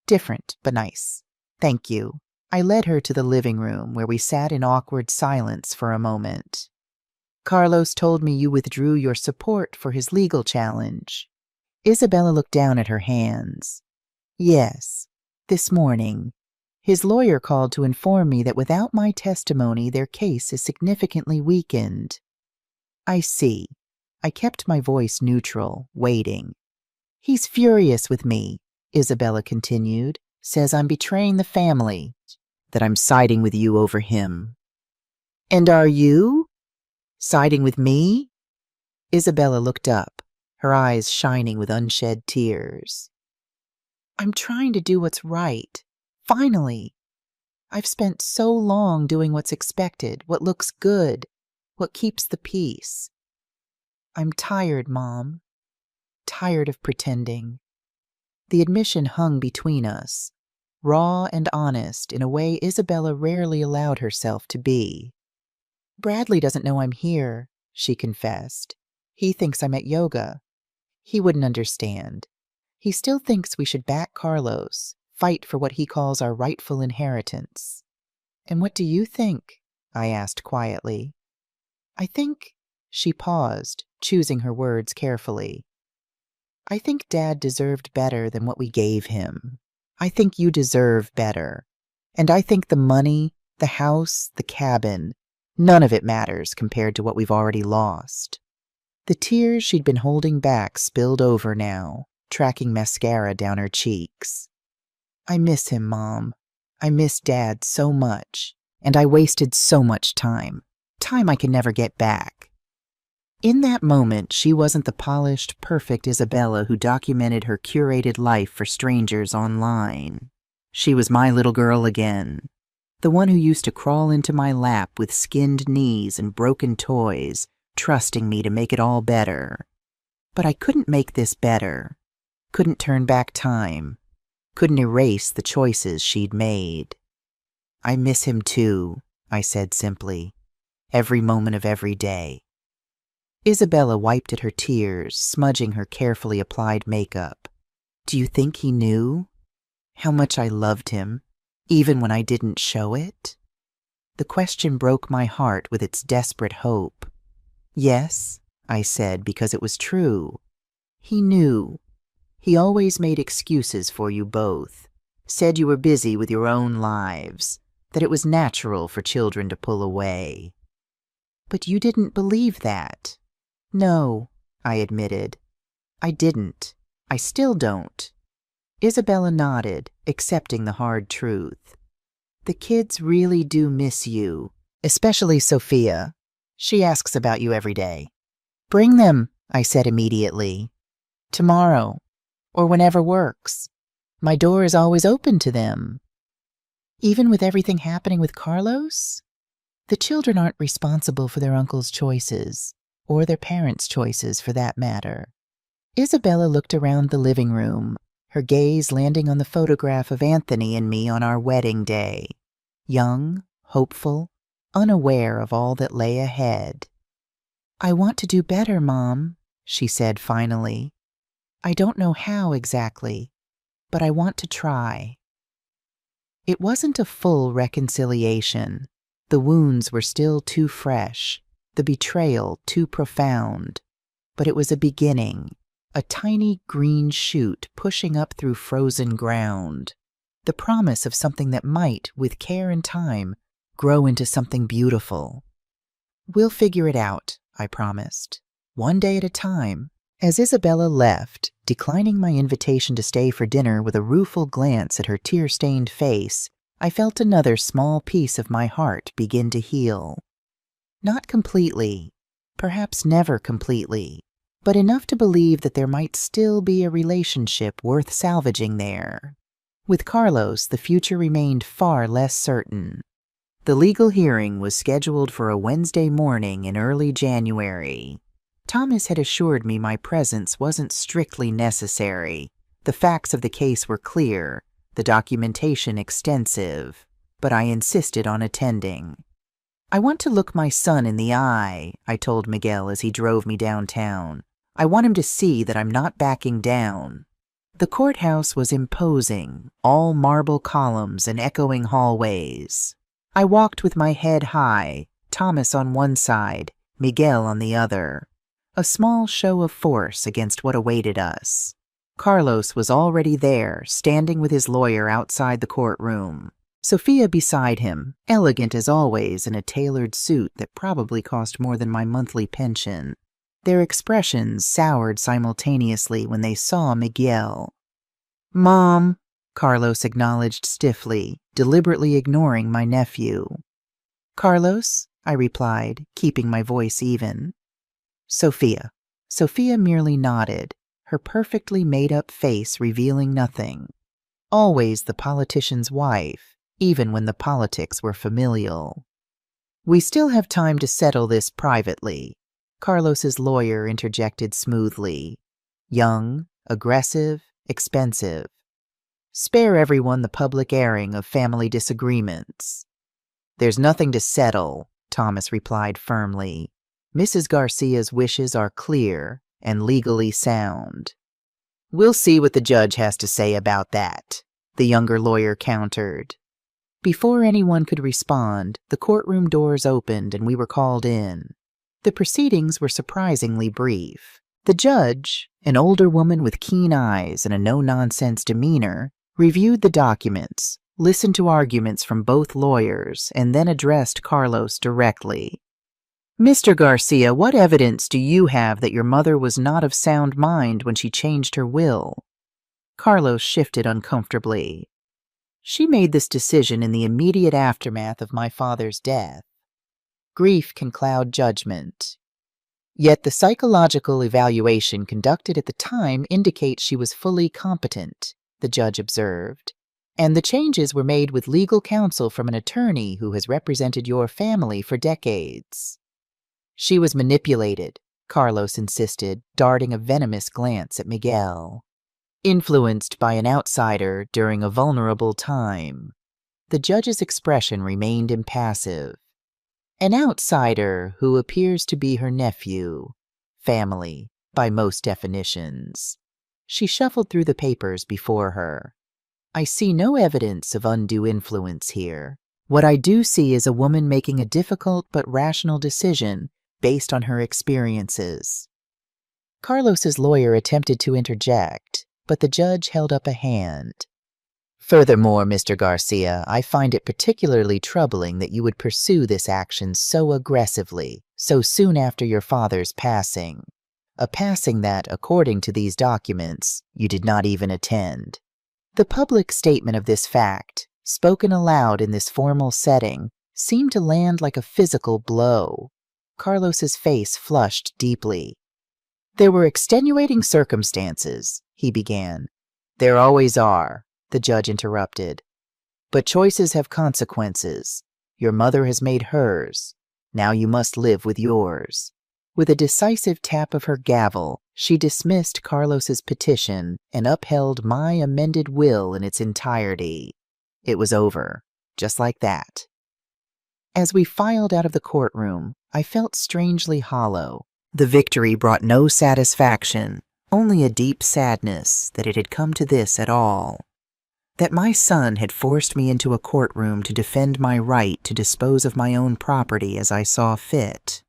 Different, but nice. Thank you. I led her to the living room where we sat in awkward silence for a moment. Carlos told me you withdrew your support for his legal challenge. Isabella looked down at her hands. Yes, this morning. His lawyer called to inform me that without my testimony, their case is significantly weakened. I see. I kept my voice neutral, waiting. He's furious with me, Isabella continued, says I'm betraying the family, that I'm siding with you over him. And are you? Siding with me? Isabella looked up, her eyes shining with unshed tears. I'm trying to do what's right. Finally. I've spent so long doing what's expected, what looks good, what keeps the peace. I'm tired, Mom. Tired of pretending. The admission hung between us, raw and honest in a way Isabella rarely allowed herself to be. Bradley doesn't know I'm here, she confessed. He thinks I'm at yoga. He wouldn't understand. He still thinks we should back Carlos, fight for what he calls our rightful inheritance. And what do you think? I asked quietly. I think, she paused, choosing her words carefully. I think Dad deserved better than what we gave him. I think you deserve better. And I think the money, the house, the cabin, none of it matters compared to what we've already lost. The tears she'd been holding back spilled over now, tracking mascara down her cheeks. I miss him, Mom. I miss Dad so much, and I wasted so much time. Time I can never get back. In that moment, she wasn't the polished, perfect Isabella who documented her curated life for strangers online. She was my little girl again. The one who used to crawl into my lap with skinned knees and broken toys, trusting me to make it all better. But I couldn't make this better. Couldn't turn back time. Couldn't erase the choices she'd made. I miss him too, I said simply. Every moment of every day. Isabella wiped at her tears, smudging her carefully applied makeup. Do you think he knew? How much I loved him, even when I didn't show it? The question broke my heart with its desperate hope. Yes, I said, because it was true. He knew. He always made excuses for you both, said you were busy with your own lives, that it was natural for children to pull away. But you didn't believe that. No, I admitted. I didn't. I still don't. Isabella nodded, accepting the hard truth. The kids really do miss you, especially Sophia. She asks about you every day. Bring them, I said immediately. Tomorrow, or whenever works. My door is always open to them. Even with everything happening with Carlos? The children aren't responsible for their uncle's choices, or their parents' choices for that matter. Isabella looked around the living room, her gaze landing on the photograph of Anthony and me on our wedding day. Young, hopeful, unaware of all that lay ahead. I want to do better, Mom, she said finally. I don't know how exactly, but I want to try. It wasn't a full reconciliation. The wounds were still too fresh, the betrayal too profound. But it was a beginning, a tiny green shoot pushing up through frozen ground. The promise of something that might, with care and time, grow into something beautiful. We'll figure it out, I promised, one day at a time. As Isabella left, declining my invitation to stay for dinner with a rueful glance at her tear-stained face, I felt another small piece of my heart begin to heal. Not completely, perhaps never completely, but enough to believe that there might still be a relationship worth salvaging there. With Carlos, the future remained far less certain. The legal hearing was scheduled for a Wednesday morning in early January. Thomas had assured me my presence wasn't strictly necessary. The facts of the case were clear, the documentation extensive, but I insisted on attending. I want to look my son in the eye, I told Miguel as he drove me downtown. I want him to see that I'm not backing down. The courthouse was imposing, all marble columns and echoing hallways. I walked with my head high, Thomas on one side, Miguel on the other. A small show of force against what awaited us. Carlos was already there, standing with his lawyer outside the courtroom. Sophia beside him, elegant as always in a tailored suit that probably cost more than my monthly pension. Their expressions soured simultaneously when they saw Miguel. Mom, Carlos acknowledged stiffly, deliberately ignoring my nephew. Carlos, I replied, keeping my voice even. Sophia. Sophia merely nodded, her perfectly made-up face revealing nothing. Always the politician's wife, even when the politics were familial. We still have time to settle this privately, Carlos's lawyer interjected smoothly. Young, aggressive, expensive. Spare everyone the public airing of family disagreements. There's nothing to settle, Thomas replied firmly. Mrs. Garcia's wishes are clear and legally sound. We'll see what the judge has to say about that, the younger lawyer countered. Before anyone could respond, the courtroom doors opened and we were called in. The proceedings were surprisingly brief. The judge, an older woman with keen eyes and a no-nonsense demeanor, reviewed the documents, listened to arguments from both lawyers, and then addressed Carlos directly. Mr. Garcia, what evidence do you have that your mother was not of sound mind when she changed her will? Carlos shifted uncomfortably. She made this decision in the immediate aftermath of my father's death. Grief can cloud judgment. Yet the psychological evaluation conducted at the time indicates she was fully competent, the judge observed. And the changes were made with legal counsel from an attorney who has represented your family for decades. She was manipulated, Carlos insisted, darting a venomous glance at Miguel. Influenced by an outsider during a vulnerable time. The judge's expression remained impassive. An outsider who appears to be her nephew. Family, by most definitions. She shuffled through the papers before her. I see no evidence of undue influence here. What I do see is a woman making a difficult but rational decision based on her experiences. Carlos's lawyer attempted to interject, but the judge held up a hand. Furthermore, Mr. Garcia, I find it particularly troubling that you would pursue this action so aggressively, so soon after your father's passing. A passing that, according to these documents, you did not even attend. The public statement of this fact, spoken aloud in this formal setting, seemed to land like a physical blow. Carlos's face flushed deeply. There were extenuating circumstances, he began. There always are, the judge interrupted. But choices have consequences. Your mother has made hers. Now you must live with yours. With a decisive tap of her gavel, she dismissed Carlos's petition and upheld my amended will in its entirety. It was over, just like that. As we filed out of the courtroom, I felt strangely hollow. The victory brought no satisfaction, only a deep sadness that it had come to this at all. That my son had forced me into a courtroom to defend my right to dispose of my own property as I saw fit.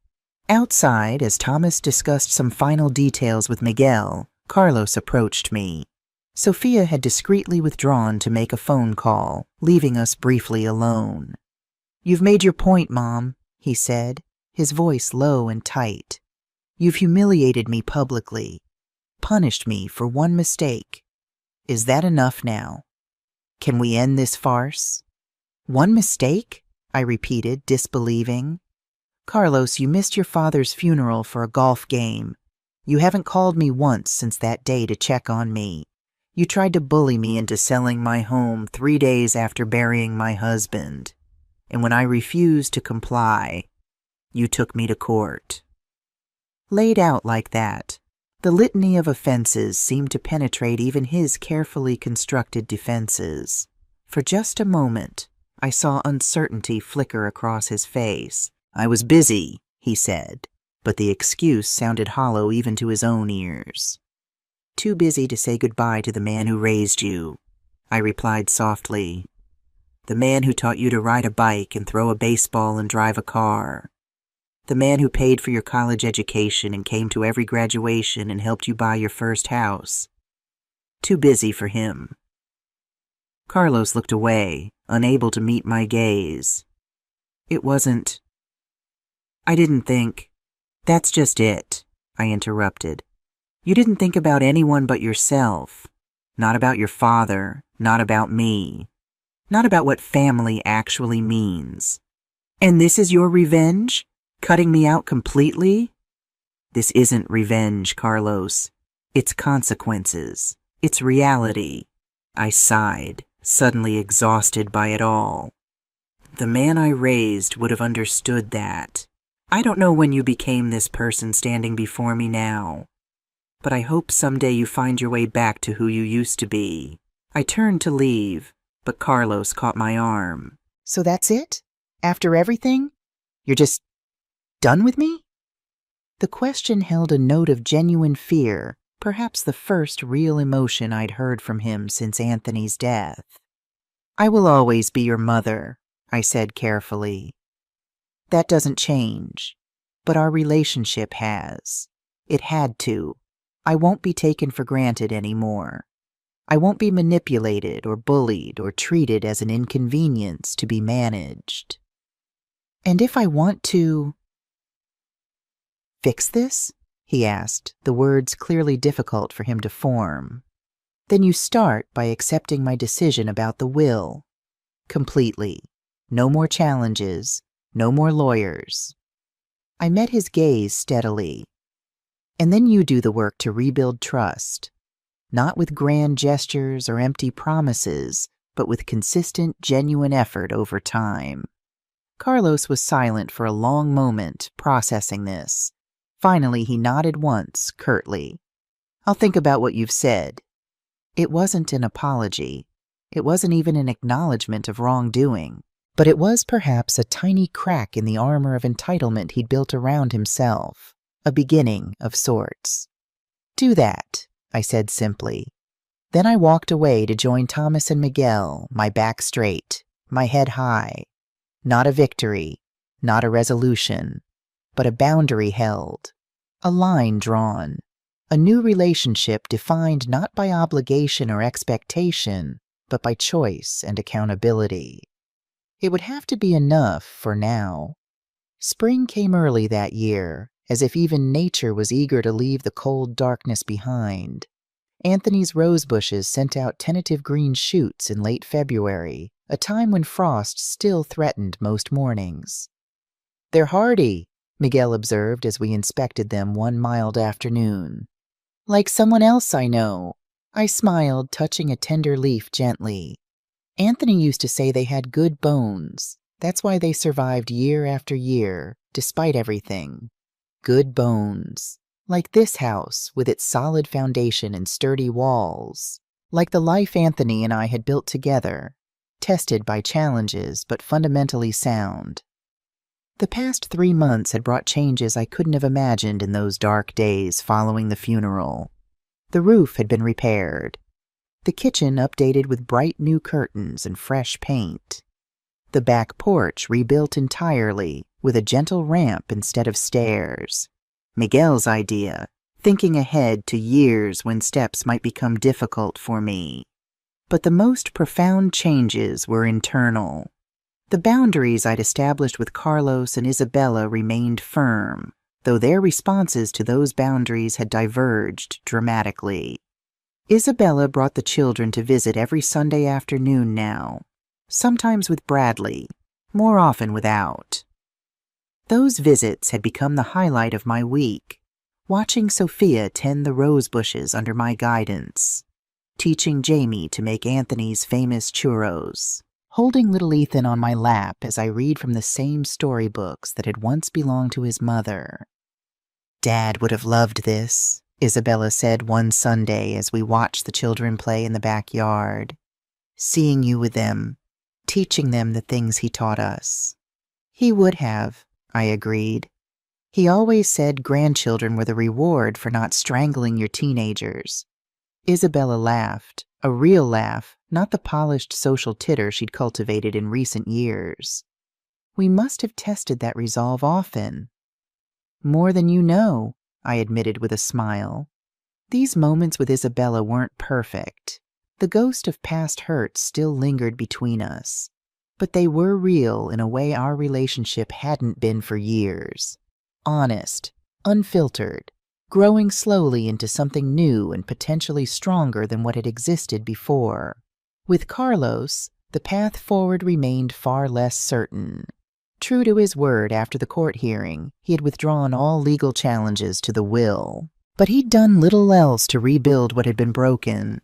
Outside, as Thomas discussed some final details with Miguel, Carlos approached me. Sophia had discreetly withdrawn to make a phone call, leaving us briefly alone. You've made your point, Mom, he said, his voice low and tight. You've humiliated me publicly, punished me for one mistake. Is that enough now? Can we end this farce? One mistake? I repeated, disbelieving. Carlos, you missed your father's funeral for a golf game. You haven't called me once since that day to check on me. You tried to bully me into selling my home 3 days after burying my husband. And when I refused to comply, you took me to court. Laid out like that, the litany of offenses seemed to penetrate even his carefully constructed defenses. For just a moment, I saw uncertainty flicker across his face. I was busy, he said, but the excuse sounded hollow even to his own ears. Too busy to say goodbye to the man who raised you, I replied softly. The man who taught you to ride a bike and throw a baseball and drive a car. The man who paid for your college education and came to every graduation and helped you buy your first house. Too busy for him. Carlos looked away, unable to meet my gaze. It wasn't... I didn't think... That's just it, I interrupted. You didn't think about anyone but yourself. Not about your father, not about me. Not about what family actually means. And this is your revenge? Cutting me out completely? This isn't revenge, Carlos. It's consequences. It's reality. I sighed, suddenly exhausted by it all. The man I raised would have understood that. I don't know when you became this person standing before me now, but I hope someday you find your way back to who you used to be. I turned to leave, but Carlos caught my arm. So that's it? After everything? You're just done with me? The question held a note of genuine fear, perhaps the first real emotion I'd heard from him since Anthony's death. I will always be your mother, I said carefully. That doesn't change, but our relationship has. It had to. I won't be taken for granted anymore. I won't be manipulated or bullied or treated as an inconvenience to be managed. And if I want to... Fix this? He asked, the words clearly difficult for him to form. Then you start by accepting my decision about the will. Completely. No more challenges. No more lawyers. I met his gaze steadily. And then you do the work to rebuild trust. Not with grand gestures or empty promises, but with consistent, genuine effort over time. Carlos was silent for a long moment, processing this. Finally, he nodded once, curtly. "I'll think about what you've said." It wasn't an apology. It wasn't even an acknowledgement of wrongdoing. But it was perhaps a tiny crack in the armor of entitlement he'd built around himself. A beginning of sorts. "Do that," I said simply. Then I walked away to join Thomas and Miguel, my back straight, my head high. Not a victory, not a resolution, but a boundary held, a line drawn, a new relationship defined not by obligation or expectation, but by choice and accountability. It would have to be enough for now. Spring came early that year, as if even nature was eager to leave the cold darkness behind. Anthony's rose bushes sent out tentative green shoots in late February, a time when frost still threatened most mornings. "They're hardy," Miguel observed as we inspected them one mild afternoon. "Like someone else I know," I smiled, touching a tender leaf gently. "Anthony used to say they had good bones. That's why they survived year after year, despite everything. Good bones. Like this house, with its solid foundation and sturdy walls. Like the life Anthony and I had built together, tested by challenges, but fundamentally sound." The past 3 months had brought changes I couldn't have imagined in those dark days following the funeral. The roof had been repaired. The kitchen updated with bright new curtains and fresh paint. The back porch rebuilt entirely, with a gentle ramp instead of stairs. Miguel's idea, thinking ahead to years when steps might become difficult for me. But the most profound changes were internal. The boundaries I'd established with Carlos and Isabella remained firm, though their responses to those boundaries had diverged dramatically. Isabella brought the children to visit every Sunday afternoon now, sometimes with Bradley, more often without. Those visits had become the highlight of my week, watching Sophia tend the rose bushes under my guidance, teaching Jamie to make Anthony's famous churros, holding little Ethan on my lap as I read from the same storybooks that had once belonged to his mother. "Dad would have loved this," Isabella said one Sunday as we watched the children play in the backyard. "Seeing you with them, teaching them the things he taught us." "He would have," I agreed. "He always said grandchildren were the reward for not strangling your teenagers." Isabella laughed, a real laugh, not the polished social titter she'd cultivated in recent years. "We must have tested that resolve often." "More than you know," I admitted with a smile. These moments with Isabella weren't perfect. The ghost of past hurts still lingered between us. But they were real in a way our relationship hadn't been for years. Honest, unfiltered, growing slowly into something new and potentially stronger than what had existed before. With Carlos, the path forward remained far less certain. True to his word after the court hearing, he had withdrawn all legal challenges to the will. But he'd done little else to rebuild what had been broken.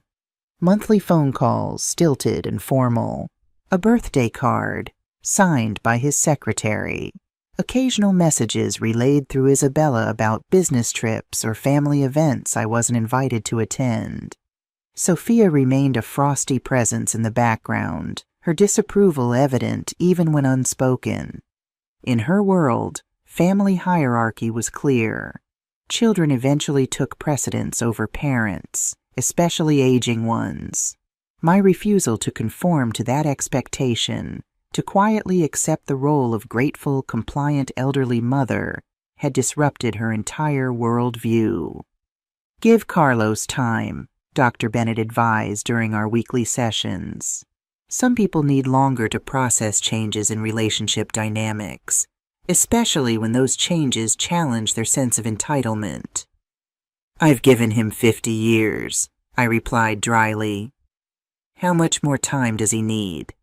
Monthly phone calls, stilted and formal. A birthday card, signed by his secretary. Occasional messages relayed through Isabella about business trips or family events I wasn't invited to attend. Sophia remained a frosty presence in the background, her disapproval evident even when unspoken. In her world, family hierarchy was clear. Children eventually took precedence over parents, especially aging ones. My refusal to conform to that expectation, to quietly accept the role of grateful, compliant elderly mother, had disrupted her entire worldview. "Give Carlos time," Dr. Bennett advised during our weekly sessions. "Some people need longer to process changes in relationship dynamics, especially when those changes challenge their sense of entitlement." "I've given him 50 years, I replied dryly. "How much more time does he need?"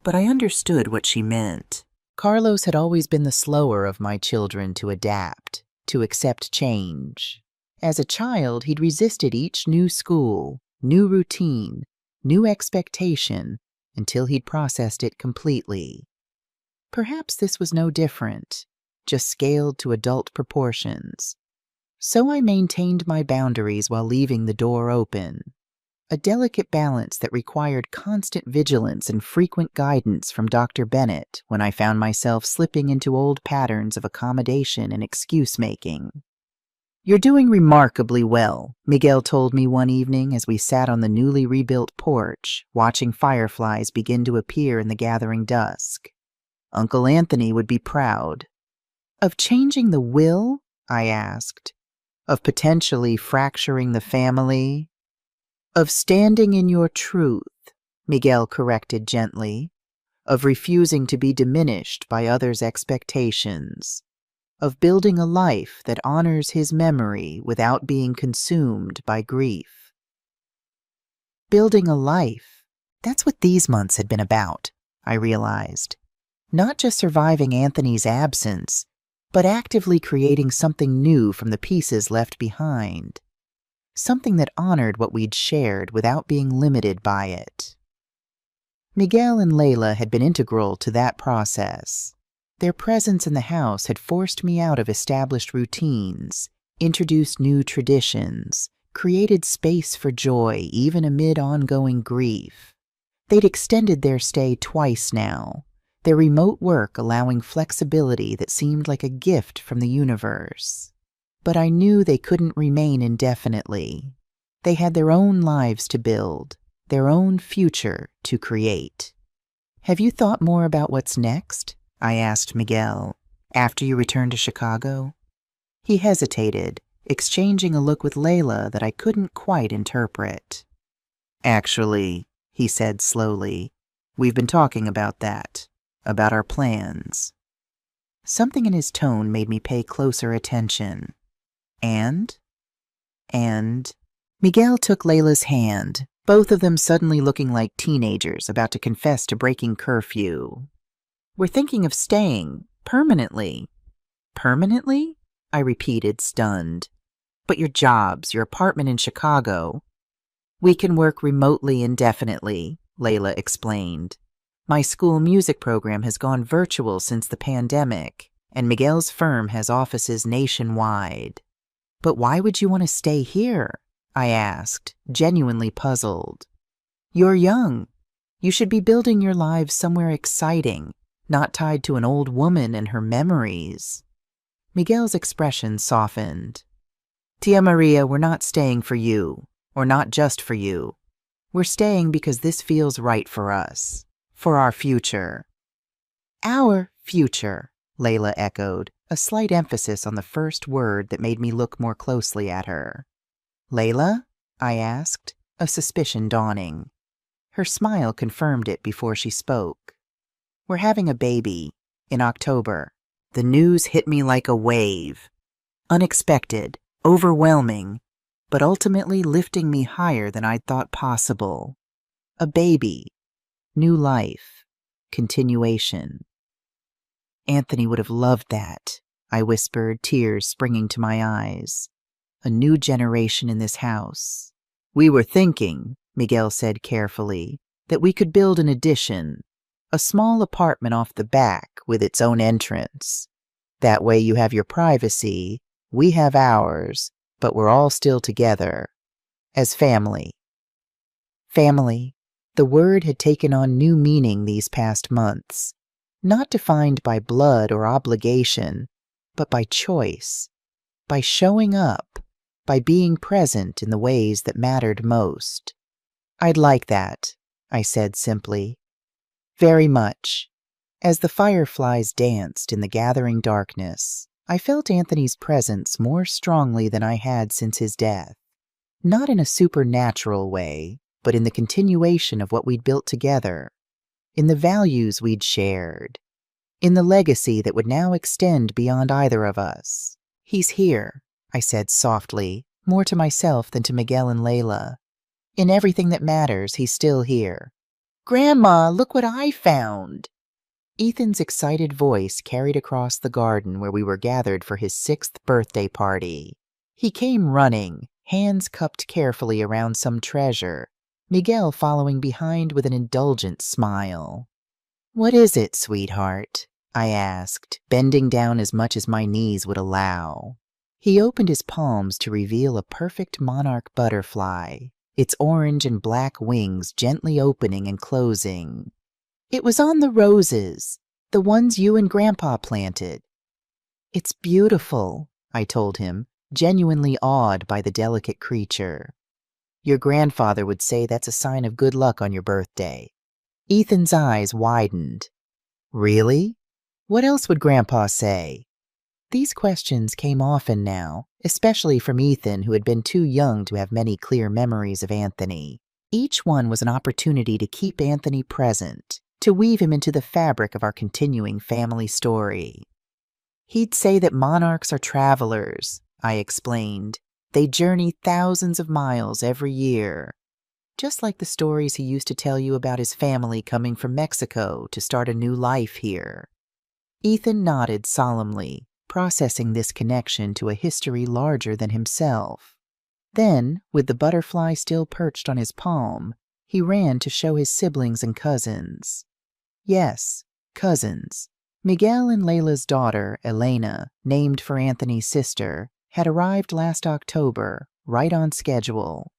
But I understood what she meant. Carlos had always been the slower of my children to adapt, to accept change. As a child, he'd resisted each new school, new routine, new expectation, until he'd processed it completely. Perhaps this was no different, just scaled to adult proportions. So I maintained my boundaries while leaving the door open, a delicate balance that required constant vigilance and frequent guidance from Dr. Bennett when I found myself slipping into old patterns of accommodation and excuse-making. "You're doing remarkably well," Miguel told me one evening as we sat on the newly rebuilt porch, watching fireflies begin to appear in the gathering dusk. "Uncle Anthony would be proud." "Of changing the will?" I asked. "Of potentially fracturing the family?" "Of standing in your truth," Miguel corrected gently. "Of refusing to be diminished by others' expectations. Of building a life that honors his memory without being consumed by grief." Building a life. That's what these months had been about, I realized. Not just surviving Anthony's absence, but actively creating something new from the pieces left behind. Something that honored what we'd shared without being limited by it. Miguel and Layla had been integral to that process. Their presence in the house had forced me out of established routines, introduced new traditions, created space for joy even amid ongoing grief. They'd extended their stay twice now, their remote work allowing flexibility that seemed like a gift from the universe. But I knew they couldn't remain indefinitely. They had their own lives to build, their own future to create. "Have you thought more about what's next?" I asked Miguel, "after you return to Chicago?" He hesitated, exchanging a look with Layla that I couldn't quite interpret. "Actually," he said slowly, "we've been talking about that, about our plans." Something in his tone made me pay closer attention. And Miguel took Layla's hand, both of them suddenly looking like teenagers about to confess to breaking curfew. "We're thinking of staying permanently." "Permanently?" I repeated, stunned. "But your jobs, your apartment in Chicago." "We can work remotely indefinitely," Layla explained. "My school music program has gone virtual since the pandemic, and Miguel's firm has offices nationwide." "But why would you want to stay here?" I asked, genuinely puzzled. "You're young. You should be building your lives somewhere exciting, not tied to an old woman and her memories." Miguel's expression softened. "Tia Maria, we're not staying for you, or not just for you. We're staying because this feels right for us, for our future." "Our future," Layla echoed, a slight emphasis on the first word that made me look more closely at her. "Layla?" I asked, a suspicion dawning. Her smile confirmed it before she spoke. "We're having a baby, in October." The news hit me like a wave. Unexpected, overwhelming, but ultimately lifting me higher than I'd thought possible. A baby, new life, continuation. "Anthony would have loved that," I whispered, tears springing to my eyes. "A new generation in this house." "We were thinking," Miguel said carefully, "that we could build an addition, a small apartment off the back with its own entrance. That way you have your privacy, we have ours, but we're all still together. As family." Family. The word had taken on new meaning these past months, not defined by blood or obligation, but by choice, by showing up, by being present in the ways that mattered most. "I'd like that," I said simply. "Very much." As the fireflies danced in the gathering darkness, I felt Anthony's presence more strongly than I had since his death. Not in a supernatural way, but in the continuation of what we'd built together, in the values we'd shared, in the legacy that would now extend beyond either of us. "He's here," I said softly, more to myself than to Miguel and Layla. "In everything that matters, he's still here." "Grandma, look what I found!" Ethan's excited voice carried across the garden where we were gathered for his 6th birthday party. He came running, hands cupped carefully around some treasure, Miguel following behind with an indulgent smile. "What is it, sweetheart?" I asked, bending down as much as my knees would allow. He opened his palms to reveal a perfect monarch butterfly, its orange and black wings gently opening and closing. "It was on the roses, the ones you and Grandpa planted." "It's beautiful," I told him, genuinely awed by the delicate creature. "Your grandfather would say that's a sign of good luck on your birthday." Ethan's eyes widened. "Really? What else would Grandpa say?" These questions came often now, especially from Ethan, who had been too young to have many clear memories of Anthony. Each one was an opportunity to keep Anthony present, to weave him into the fabric of our continuing family story. "He'd say that monarchs are travelers," I explained. "They journey thousands of miles every year. Just like the stories he used to tell you about his family coming from Mexico to start a new life here." Ethan nodded solemnly, processing this connection to a history larger than himself. Then, with the butterfly still perched on his palm, he ran to show his siblings and cousins. Yes, cousins. Miguel and Layla's daughter, Elena, named for Anthony's sister, had arrived last October, right on schedule.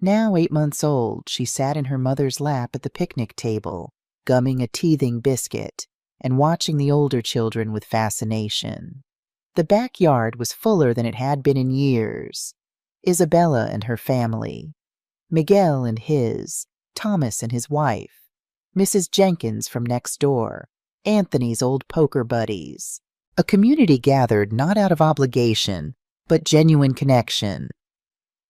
Now 8 months old, she sat in her mother's lap at the picnic table, gumming a teething biscuit, and watching the older children with fascination. The backyard was fuller than it had been in years. Isabella and her family, Miguel and his, Thomas and his wife, Mrs. Jenkins from next door, Anthony's old poker buddies. A community gathered not out of obligation, but genuine connection.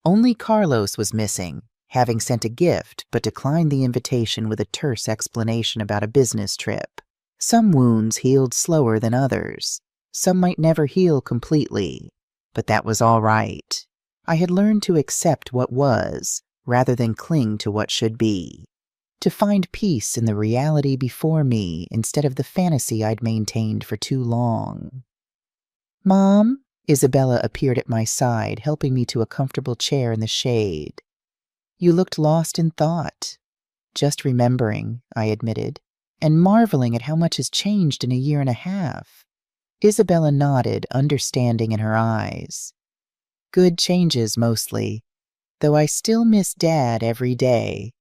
Only Carlos was missing, having sent a gift but declined the invitation with a terse explanation about a business trip. Some wounds healed slower than others. Some might never heal completely, but that was all right. I had learned to accept what was, rather than cling to what should be. To find peace in the reality before me instead of the fantasy I'd maintained for too long. "Mom?" Isabella appeared at my side, helping me to a comfortable chair in the shade. "You looked lost in thought." "Just remembering," I admitted, "and marveling at how much has changed in a year and a half." Isabella nodded, understanding in her eyes. "Good changes, mostly, though I still miss Dad every day."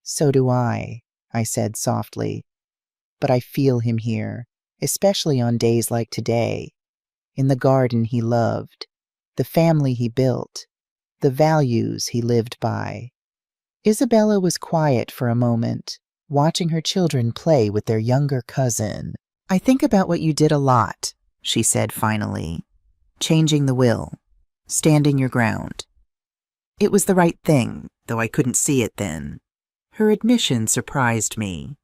"So do I," said softly. "But I feel him here, especially on days like today. In the garden he loved, the family he built, the values he lived by." Isabella was quiet for a moment, watching her children play with their younger cousin. "I think about what you did a lot," she said finally. "Changing the will, standing your ground. It was the right thing, though I couldn't see it then." Her admission surprised me.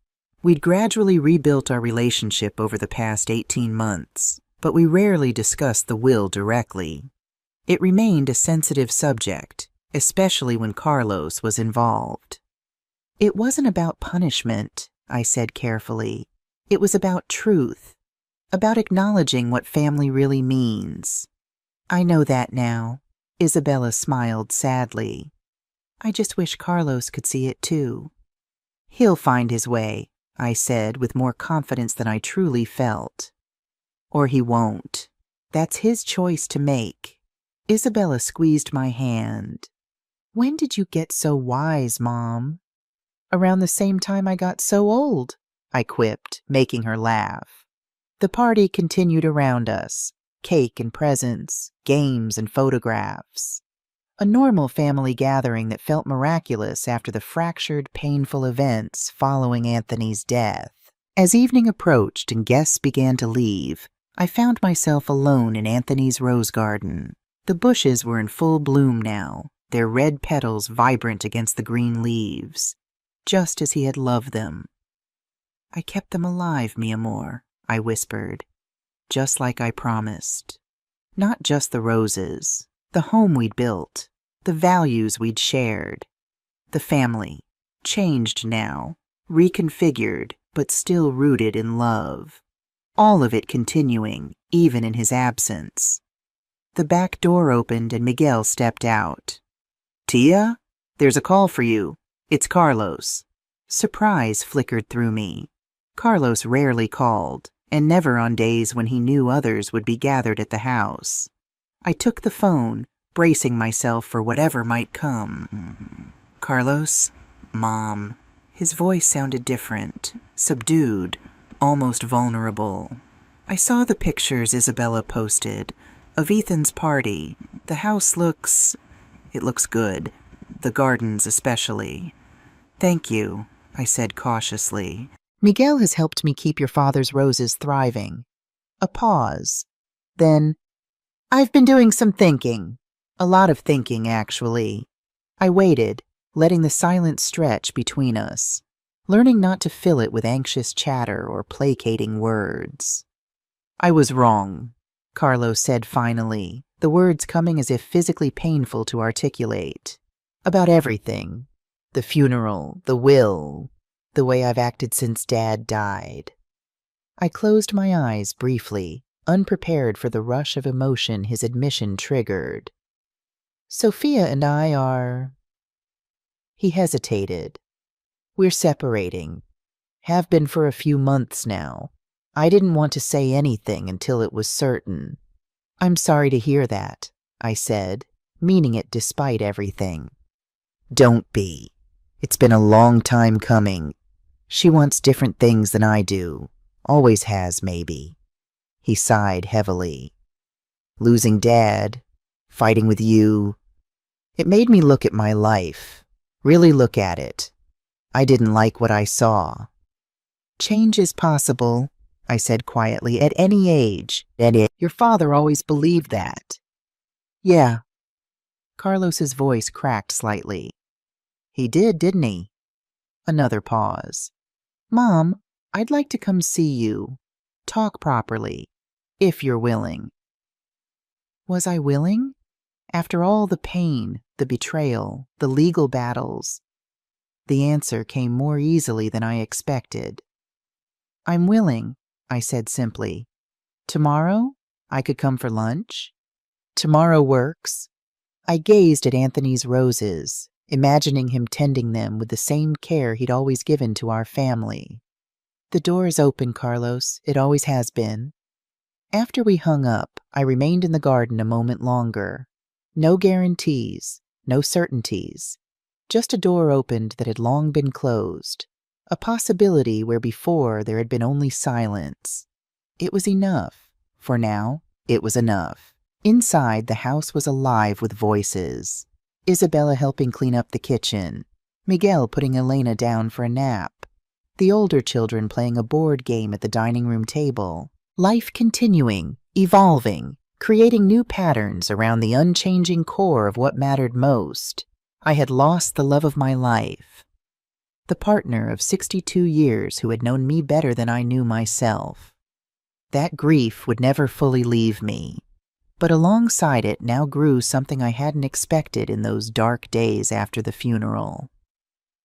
We'd gradually rebuilt our relationship over the past 18 months, but we rarely discussed the will directly. It remained a sensitive subject, especially when Carlos was involved. "It wasn't about punishment," I said carefully. "It was about truth, about acknowledging what family really means." "I know that now." Isabella smiled sadly. "I just wish Carlos could see it too." "He'll find his way," I said with more confidence than I truly felt. "Or he won't. That's his choice to make." Isabella squeezed my hand. "When did you get so wise, Mom?" "Around the same time I got so old," I quipped, making her laugh. The party continued around us, cake and presents, games and photographs. A normal family gathering that felt miraculous after the fractured, painful events following Anthony's death. As evening approached and guests began to leave, I found myself alone in Anthony's rose garden. The bushes were in full bloom now, their red petals vibrant against the green leaves, just as he had loved them. "I kept them alive, mi amor," I whispered, "just like I promised. Not just the roses, the home we'd built, the values we'd shared, the family, changed now, reconfigured, but still rooted in love. All of it continuing, even in his absence." The back door opened and Miguel stepped out. "Tia, there's a call for you," It's Carlos. Surprise flickered through me. Carlos rarely called, and never on days when he knew others would be gathered at the house. I took the phone, bracing myself for whatever might come. Carlos? Mom. His voice sounded different, subdued, almost vulnerable. I saw the pictures Isabella posted of Ethan's party. The house looks good. The gardens especially. Thank you, I said cautiously. Miguel has helped me keep your father's roses thriving. A pause. Then, I've been doing some thinking. A lot of thinking, actually. I waited, letting the silence stretch between us, learning not to fill it with anxious chatter or placating words. I was wrong, Carlos said finally, the words coming as if physically painful to articulate. About everything. The funeral, the will, the way I've acted since Dad died. I closed my eyes briefly, unprepared for the rush of emotion his admission triggered. Sophia and I are... He hesitated. We're separating. Have been for a few months now. I didn't want to say anything until it was certain. I'm sorry to hear that, I said, meaning it despite everything. Don't be. It's been a long time coming. She wants different things than I do. Always has, maybe. He sighed heavily. Losing Dad, fighting with you. It made me look at my life. Really look at it. I didn't like what I saw. Change is possible, I said quietly, at any age. Your father always believed that. Yeah. Carlos's voice cracked slightly. He did, didn't he? Another pause. Mom, I'd like to come see you. Talk properly, if you're willing. Was I willing? After all the pain, the betrayal, the legal battles, the answer came more easily than I expected. I'm willing, I said simply. Tomorrow, I could come for lunch. Tomorrow works. I gazed at Anthony's roses, imagining him tending them with the same care he'd always given to our family. The door is open, Carlos. It always has been. After we hung up, I remained in the garden a moment longer. No guarantees, no certainties. Just a door opened that had long been closed. A possibility where before there had been only silence. It was enough. For now, it was enough. Inside, the house was alive with voices. Isabella helping clean up the kitchen. Miguel putting Elena down for a nap. The older children playing a board game at the dining room table. Life continuing, evolving, creating new patterns around the unchanging core of what mattered most. I had lost the love of my life. The partner of 62 years who had known me better than I knew myself. That grief would never fully leave me. But alongside it now grew something I hadn't expected in those dark days after the funeral.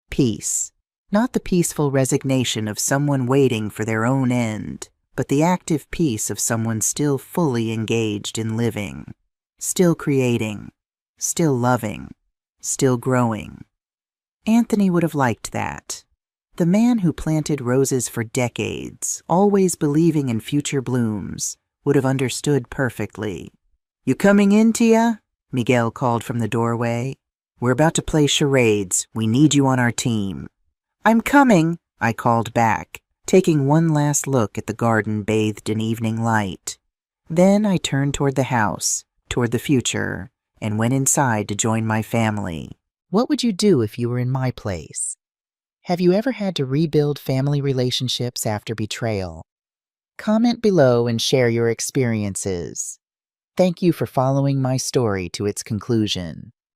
Peace. Not the peaceful resignation of someone waiting for their own end, but the active peace of someone still fully engaged in living, still creating, still loving, still growing. Anthony would have liked that. The man who planted roses for decades, always believing in future blooms, would have understood perfectly. You coming in, Tia? Miguel called from the doorway. We're about to play charades. We need you on our team. I'm coming, I called back, taking one last look at the garden bathed in evening light. Then I turned toward the house, toward the future, and went inside to join my family. What would you do if you were in my place? Have you ever had to rebuild family relationships after betrayal? Comment below and share your experiences. Thank you for following my story to its conclusion.